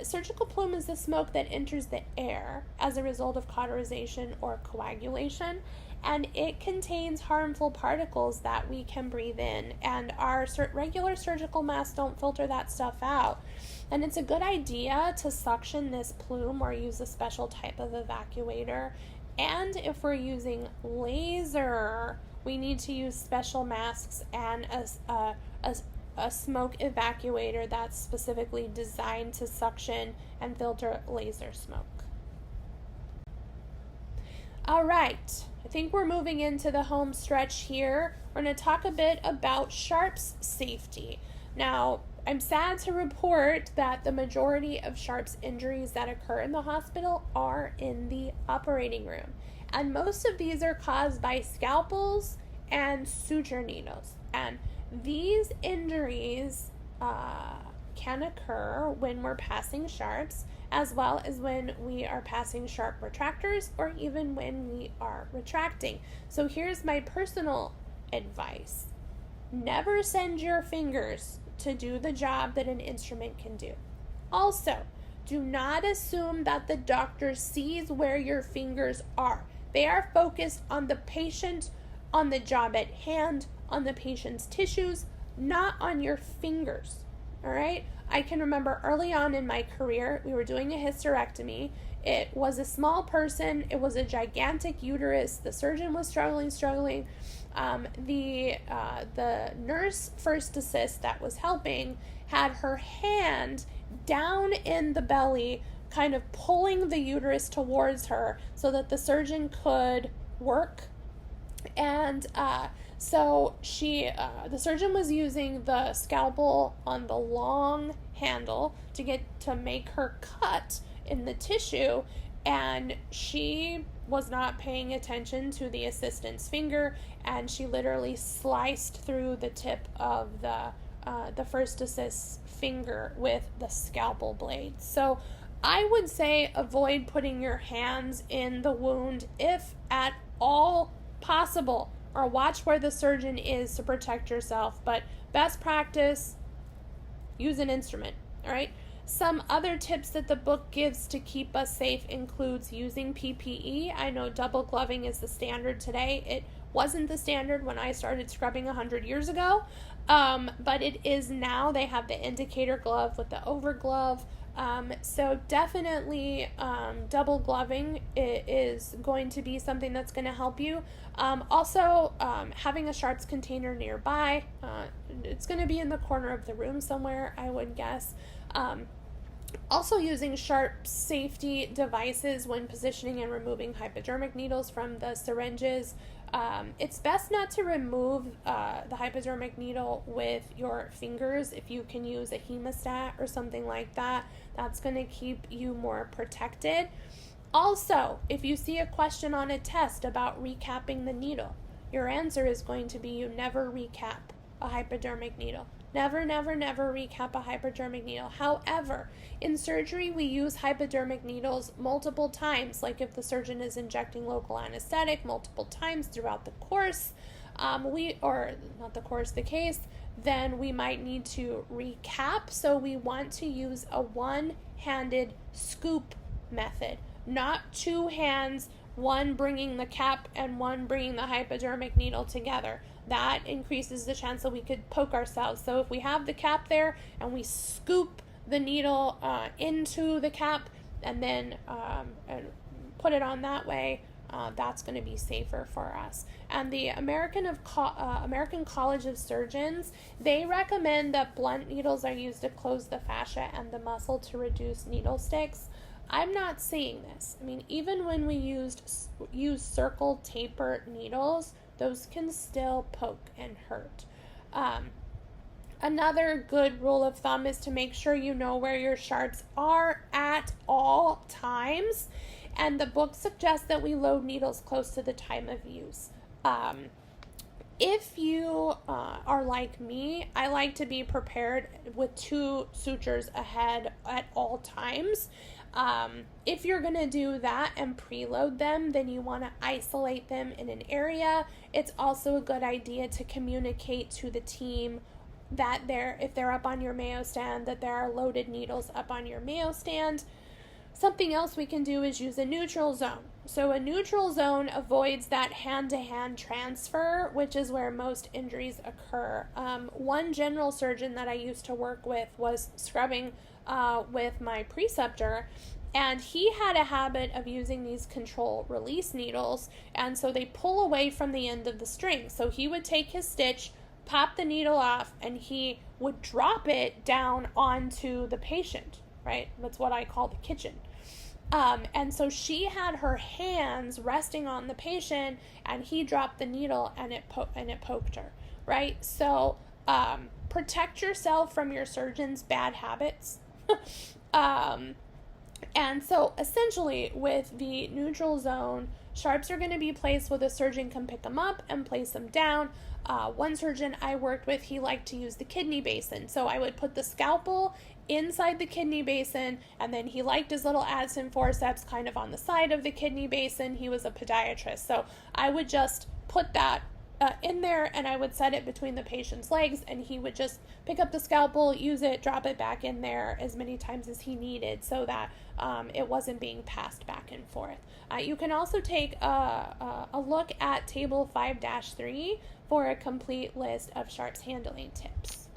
Surgical plume is the smoke that enters the air as a result of cauterization or coagulation, and it contains harmful particles that we can breathe in, and our regular surgical masks don't filter that stuff out. And it's a good idea to suction this plume or use a special type of evacuator. And if we're using laser, we need to use special masks and a smoke evacuator that's specifically designed to suction and filter laser smoke. All right, I think we're moving into the home stretch here. We're going to talk a bit about sharps safety. Now, I'm sad to report that the majority of sharps injuries that occur in the hospital are in the operating room. And most of these are caused by scalpels and suture needles. And these injuries can occur when we're passing sharps, as well as when we are passing sharp retractors, or even when we are retracting. So here's my personal advice. Never send your fingers to do the job that an instrument can do. Also, do not assume that the doctor sees where your fingers are. They are focused on the patient, on the job at hand, on the patient's tissues, not on your fingers. All right? I can remember early on in my career, we were doing a hysterectomy. It was a small person. It was a gigantic uterus. The surgeon was struggling. The nurse first assist that was helping had her hand down in the belly, kind of pulling the uterus towards her so that the surgeon could work. And so the surgeon was using the scalpel on the long handle to make her cut in the tissue, and she was not paying attention to the assistant's finger, and she literally sliced through the tip of the first assist's finger with the scalpel blade. So I would say avoid putting your hands in the wound if at all possible, or watch where the surgeon is to protect yourself. But best practice, use an instrument. All right. Some other tips that the book gives to keep us safe includes using PPE. I know double gloving is the standard today. It wasn't the standard when I started scrubbing 100 years ago, but it is now. They have the indicator glove with the over glove. So definitely double gloving is going to be something that's going to help you. Also, having a sharps container nearby. It's going to be in the corner of the room somewhere, I would guess. Also using sharp safety devices when positioning and removing hypodermic needles from the syringes. It's best not to remove the hypodermic needle with your fingers. If you can use a hemostat or something like that, that's going to keep you more protected. Also, if you see a question on a test about recapping the needle, your answer is going to be you never recap a hypodermic needle. Never, never, never recap a hypodermic needle. However, in surgery, we use hypodermic needles multiple times, like if the surgeon is injecting local anesthetic multiple times throughout the course, the case, then we might need to recap. So we want to use a one-handed scoop method, not two hands, one bringing the cap and one bringing the hypodermic needle together. That increases the chance that we could poke ourselves. So if we have the cap there and we scoop the needle into the cap and then and put it on that way, that's going to be safer for us. And the American College of Surgeons, they recommend that blunt needles are used to close the fascia and the muscle to reduce needle sticks. I'm not seeing this. I mean, even when we use circle taper needles, those can still poke and hurt. Another good rule of thumb is to make sure you know where your sharps are at all times. And the book suggests that we load needles close to the time of use. If you are like me, I like to be prepared with 2 sutures ahead at all times. If you're going to do that and preload them, then you want to isolate them in an area. It's also a good idea to communicate to the team that if they're up on your Mayo stand, that there are loaded needles up on your Mayo stand. Something else we can do is use a neutral zone. So a neutral zone avoids that hand-to-hand transfer, which is where most injuries occur. One general surgeon that I used to work with was scrubbing with my preceptor, and he had a habit of using these control release needles, and so they pull away from the end of the string. So he would take his stitch, pop the needle off, and he would drop it down onto the patient, right? That's what I call the kitchen. And so she had her hands resting on the patient, and he dropped the needle, and it poked her, right? So protect yourself from your surgeon's bad habits. And so essentially with the neutral zone, sharps are going to be placed where the surgeon can pick them up and place them down. One surgeon I worked with, he liked to use the kidney basin. So I would put the scalpel inside the kidney basin, and then he liked his little Addison forceps kind of on the side of the kidney basin. He was a podiatrist. So I would just put that in there, and I would set it between the patient's legs, and he would just pick up the scalpel, use it, drop it back in there as many times as he needed, so that it wasn't being passed back and forth. You can also take a look at table 5-3 for a complete list of sharps handling tips.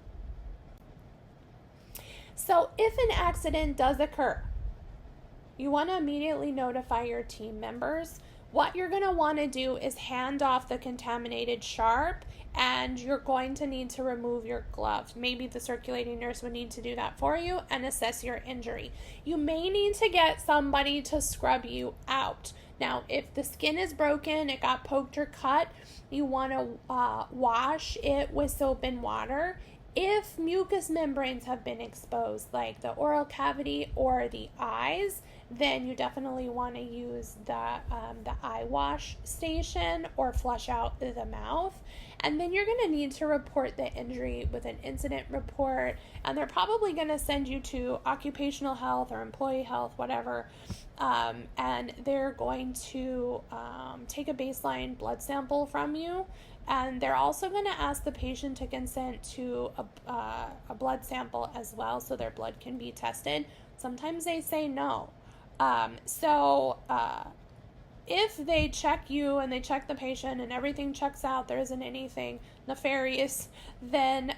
So if an accident does occur, you want to immediately notify your team members. What you're going to want to do is hand off the contaminated sharp, and you're going to need to remove your glove. Maybe the circulating nurse would need to do that for you and assess your injury. You may need to get somebody to scrub you out. Now, if the skin is broken, it got poked or cut, you want to wash it with soap and water. If mucous membranes have been exposed, like the oral cavity or the eyes, then you definitely want to use the eye wash station or flush out the mouth. And then you're going to need to report the injury with an incident report, and they're probably going to send you to occupational health or employee health, whatever, and they're going to take a baseline blood sample from you. And they're also going to ask the patient to consent to a blood sample as well, so their blood can be tested. Sometimes they say no. If they check you and they check the patient and everything checks out, there isn't anything nefarious, then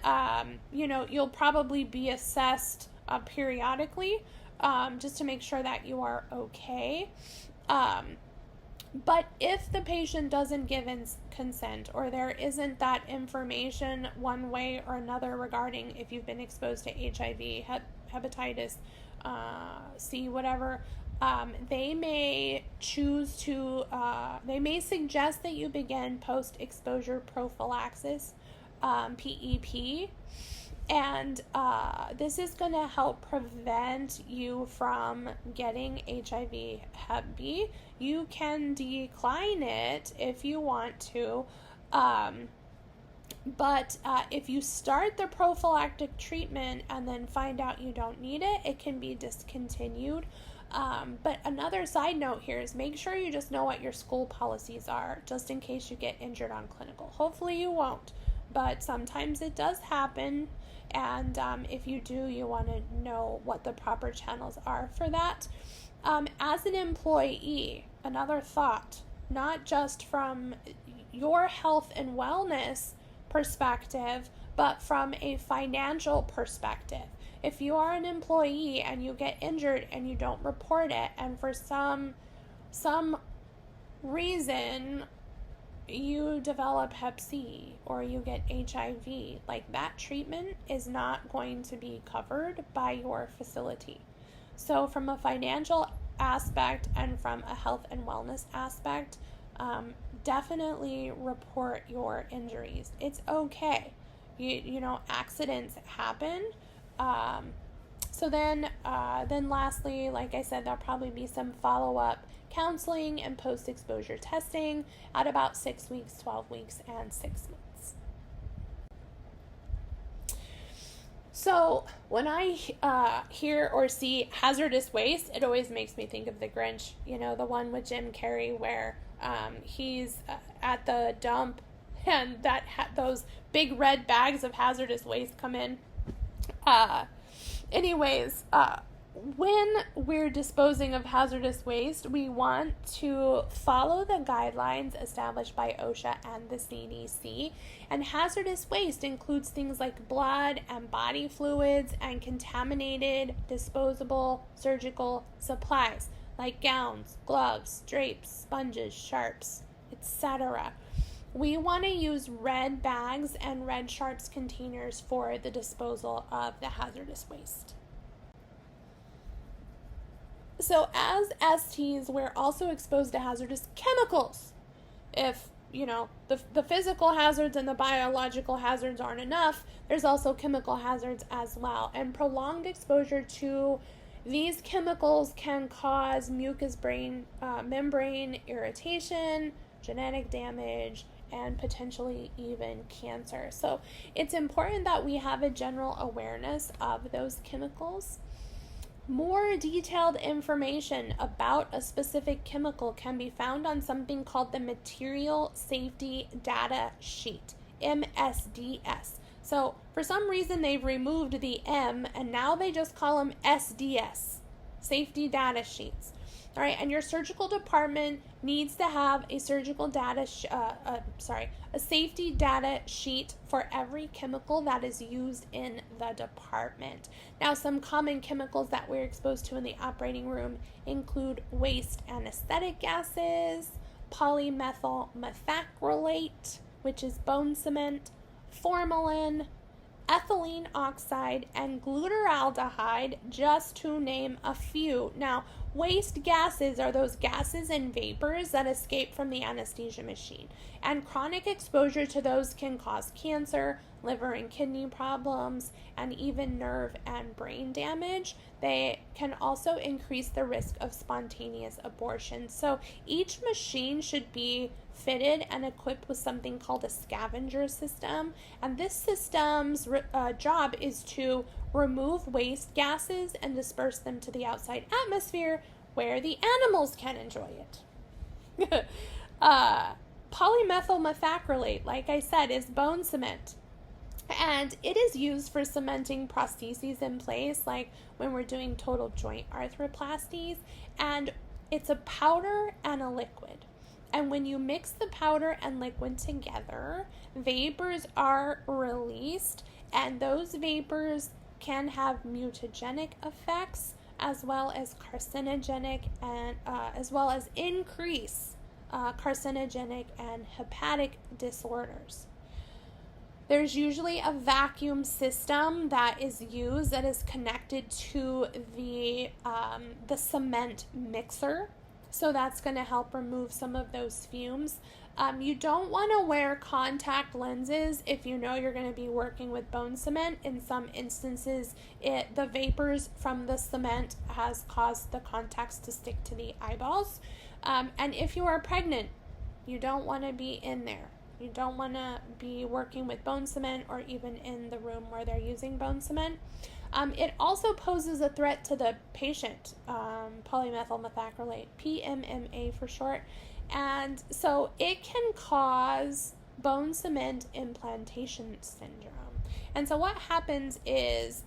you'll probably be assessed periodically, just to make sure that you are okay. But if the patient doesn't give consent, or there isn't that information one way or another regarding if you've been exposed to HIV, hepatitis C, whatever, they may they may suggest that you begin post-exposure prophylaxis, PEP, and this is going to help prevent you from getting HIV Hep B. You can decline it if you want to, but if you start the prophylactic treatment and then find out you don't need it, it can be discontinued. But another side note here is make sure you just know what your school policies are, just in case you get injured on clinical. Hopefully you won't, but sometimes it does happen. And if you do, you want to know what the proper channels are for that. As an employee, another thought, not just from your health and wellness perspective, but from a financial perspective. If you are an employee and you get injured and you don't report it, and for some reason you develop Hep C or you get HIV, like that treatment is not going to be covered by your facility. So from a financial aspect and from a health and wellness aspect, definitely report your injuries. It's okay. You know, accidents happen. So then lastly, like I said, there'll probably be some follow-up counseling and post-exposure testing at about 6 weeks, 12 weeks, and 6 months. So when I hear or see hazardous waste, it always makes me think of The Grinch, you know, the one with Jim Carrey where he's at the dump and those big red bags of hazardous waste come in. When we're disposing of hazardous waste, we want to follow the guidelines established by OSHA and the CDC. And hazardous waste includes things like blood and body fluids and contaminated disposable surgical supplies like gowns, gloves, drapes, sponges, sharps, etc. We want to use red bags and red sharps containers for the disposal of the hazardous waste. So as STs, we're also exposed to hazardous chemicals. If, the physical hazards and the biological hazards aren't enough, there's also chemical hazards as well. And prolonged exposure to these chemicals can cause mucous membrane irritation, genetic damage, and potentially even cancer. So it's important that we have a general awareness of those chemicals. More detailed information about a specific chemical can be found on something called the Material Safety Data Sheet, MSDS. So for some reason they've removed the M and now they just call them SDS, Safety Data Sheets. All right, and your surgical department needs to have a a safety data sheet for every chemical that is used in the department. Now, some common chemicals that we're exposed to in the operating room include waste anesthetic gases, polymethyl methacrylate, which is bone cement, formalin, ethylene oxide, and glutaraldehyde, just to name a few. Now, waste gases are those gases and vapors that escape from the anesthesia machine, and chronic exposure to those can cause cancer, liver and kidney problems, and even nerve and brain damage. They can also increase the risk of spontaneous abortion. So each machine should be fitted and equipped with something called a scavenger system, and this system's job is to remove waste gases and disperse them to the outside atmosphere where the animals can enjoy it. Polymethyl methacrylate, like I said, is bone cement, and it is used for cementing prostheses in place, like when we're doing total joint arthroplasties, and it's a powder and a liquid. And when you mix the powder and liquid together, vapors are released, and those vapors can have mutagenic effects as well as carcinogenic and as well as increase carcinogenic and hepatic disorders. There's usually a vacuum system that is used that is connected to the cement mixer. So that's going to help remove some of those fumes. You don't want to wear contact lenses if you know you're going to be working with bone cement. In some instances, the vapors from the cement has caused the contacts to stick to the eyeballs. And if you are pregnant, you don't want to be in there. You don't want to be working with bone cement or even in the room where they're using bone cement. It also poses a threat to the patient, polymethyl methacrylate, PMMA for short. And so it can cause bone cement implantation syndrome. And so what happens is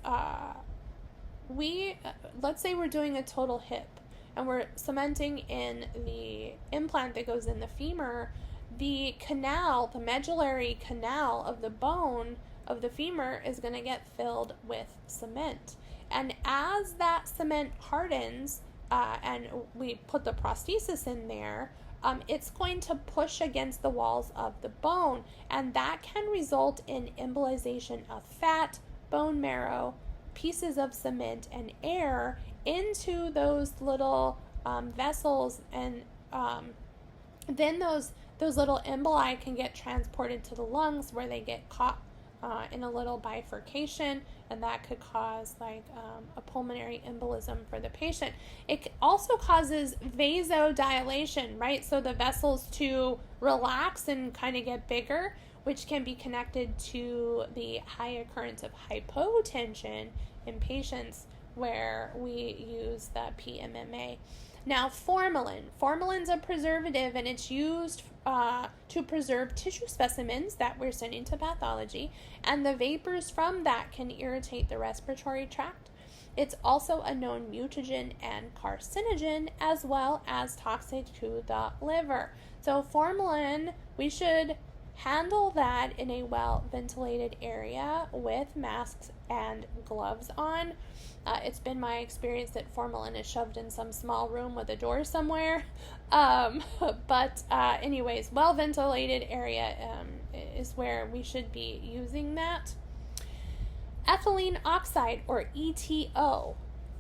let's say we're doing a total hip and we're cementing in the implant that goes in the femur. The canal, the medullary canal of the bone of the femur is going to get filled with cement. And as that cement hardens and we put the prosthesis in there, it's going to push against the walls of the bone, and that can result in embolization of fat, bone marrow, pieces of cement, and air into those little vessels, and then those little emboli can get transported to the lungs where they get caught in a little bifurcation, and that could cause a pulmonary embolism for the patient. It also causes vasodilation, right? So the vessels to relax and kind of get bigger, which can be connected to the high occurrence of hypotension in patients where we use the PMMA. Now, formalin's a preservative, and it's used to preserve tissue specimens that we're sending to pathology, and the vapors from that can irritate the respiratory tract. It's also a known mutagen and carcinogen, as well as toxic to the liver. So formalin, we should handle that in a well-ventilated area with masks and gloves on. It's been my experience that formalin is shoved in some small room with a door somewhere. But anyways, well-ventilated area is where we should be using that. Ethylene oxide, or ETO.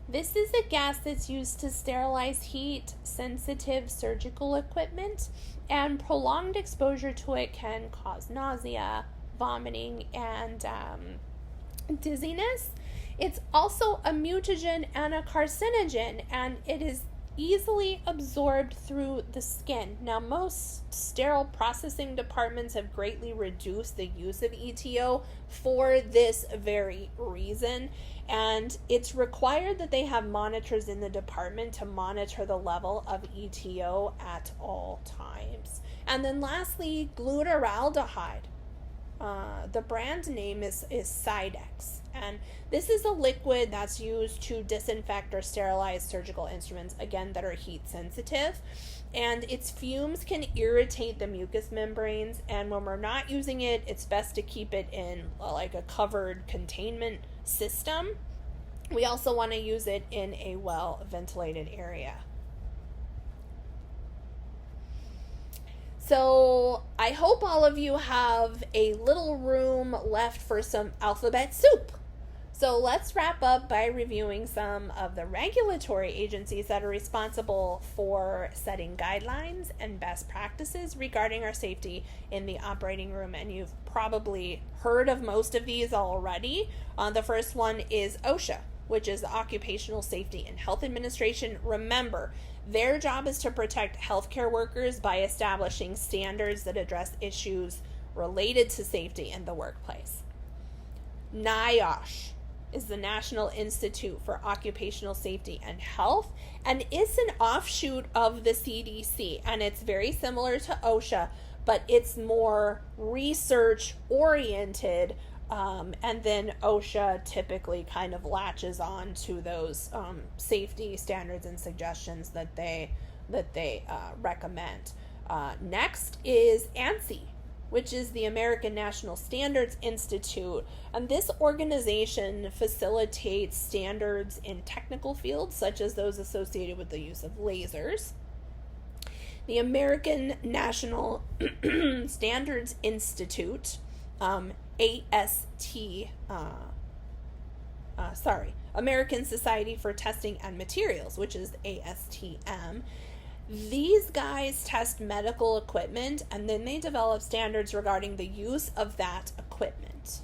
This is a gas that's used to sterilize heat-sensitive surgical equipment, and prolonged exposure to it can cause nausea, vomiting, and dizziness. It's also a mutagen and a carcinogen, and it is easily absorbed through the skin. Now, most sterile processing departments have greatly reduced the use of ETO for this very reason, and it's required that they have monitors in the department to monitor the level of ETO at all times. And then lastly, glutaraldehyde. The brand name is Sidex, and this is a liquid that's used to disinfect or sterilize surgical instruments, again, that are heat sensitive, and its fumes can irritate the mucous membranes, and when we're not using it, it's best to keep it in like a covered containment system. We also want to use it in a well ventilated area. So I hope all of you have a little room left for some alphabet soup. So let's wrap up by reviewing some of the regulatory agencies that are responsible for setting guidelines and best practices regarding our safety in the operating room. And you've probably heard of most of these already. The first one is OSHA, which is the Occupational Safety and Health Administration. Remember, their job is to protect healthcare workers by establishing standards that address issues related to safety in the workplace. NIOSH is the National Institute for Occupational Safety and Health, and it's an offshoot of the CDC, and it's very similar to OSHA, but it's more research oriented. And then OSHA typically kind of latches on to those safety standards and suggestions that they recommend. Next is ANSI, which is the American National Standards Institute, and this organization facilitates standards in technical fields such as those associated with the use of lasers. The American National Standards Institute, American Society for Testing and Materials, which is ASTM. These guys test medical equipment, and then they develop standards regarding the use of that equipment.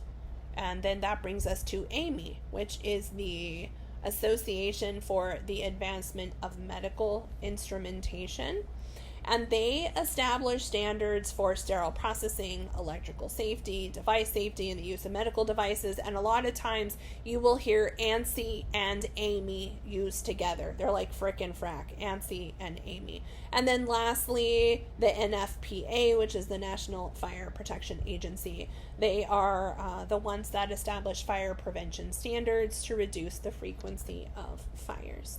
And then that brings us to AMI, which is the Association for the Advancement of Medical Instrumentation. And they establish standards for sterile processing, electrical safety, device safety, and the use of medical devices. And a lot of times you will hear ANSI and AMI used together. They're like frickin' frack, ANSI and AMI. And then lastly, the NFPA, which is the National Fire Protection Agency. They are the ones that establish fire prevention standards to reduce the frequency of fires.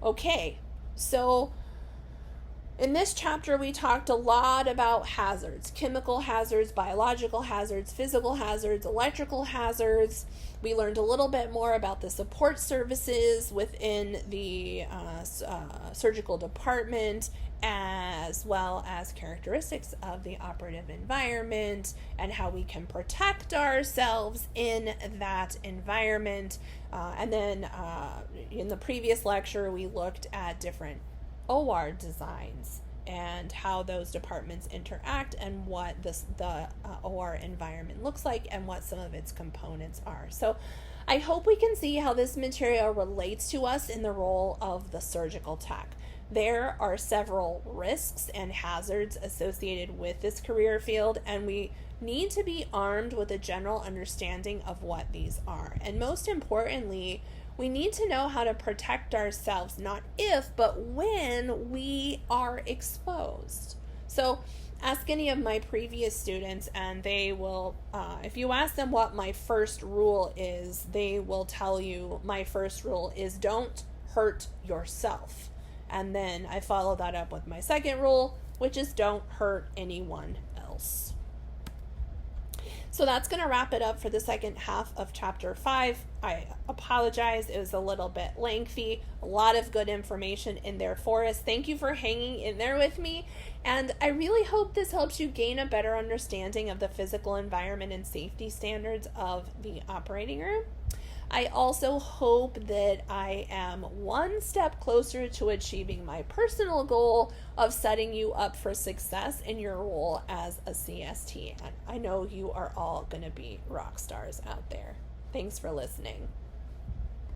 Okay, so in this chapter, we talked a lot about hazards, chemical hazards, biological hazards, physical hazards, electrical hazards. We learned a little bit more about the support services within the surgical department, as well as characteristics of the operative environment and how we can protect ourselves in that environment. And then in the previous lecture, we looked at different OR designs and how those departments interact and what the OR environment looks like and what some of its components are. So I hope we can see how this material relates to us in the role of the surgical tech. There are several risks and hazards associated with this career field, and we need to be armed with a general understanding of what these are. And most importantly, we need to know how to protect ourselves, not if, but when we are exposed. So ask any of my previous students, and they will, if you ask them what my first rule is, they will tell you my first rule is don't hurt yourself. And then I follow that up with my second rule, which is don't hurt anyone else. So that's going to wrap it up for the second half of chapter 5. I apologize, it was a little bit lengthy, a lot of good information in there for us. Thank you for hanging in there with me, and I really hope this helps you gain a better understanding of the physical environment and safety standards of the operating room. I also hope that I am one step closer to achieving my personal goal of setting you up for success in your role as a CST. And I know you are all going to be rock stars out there. Thanks for listening.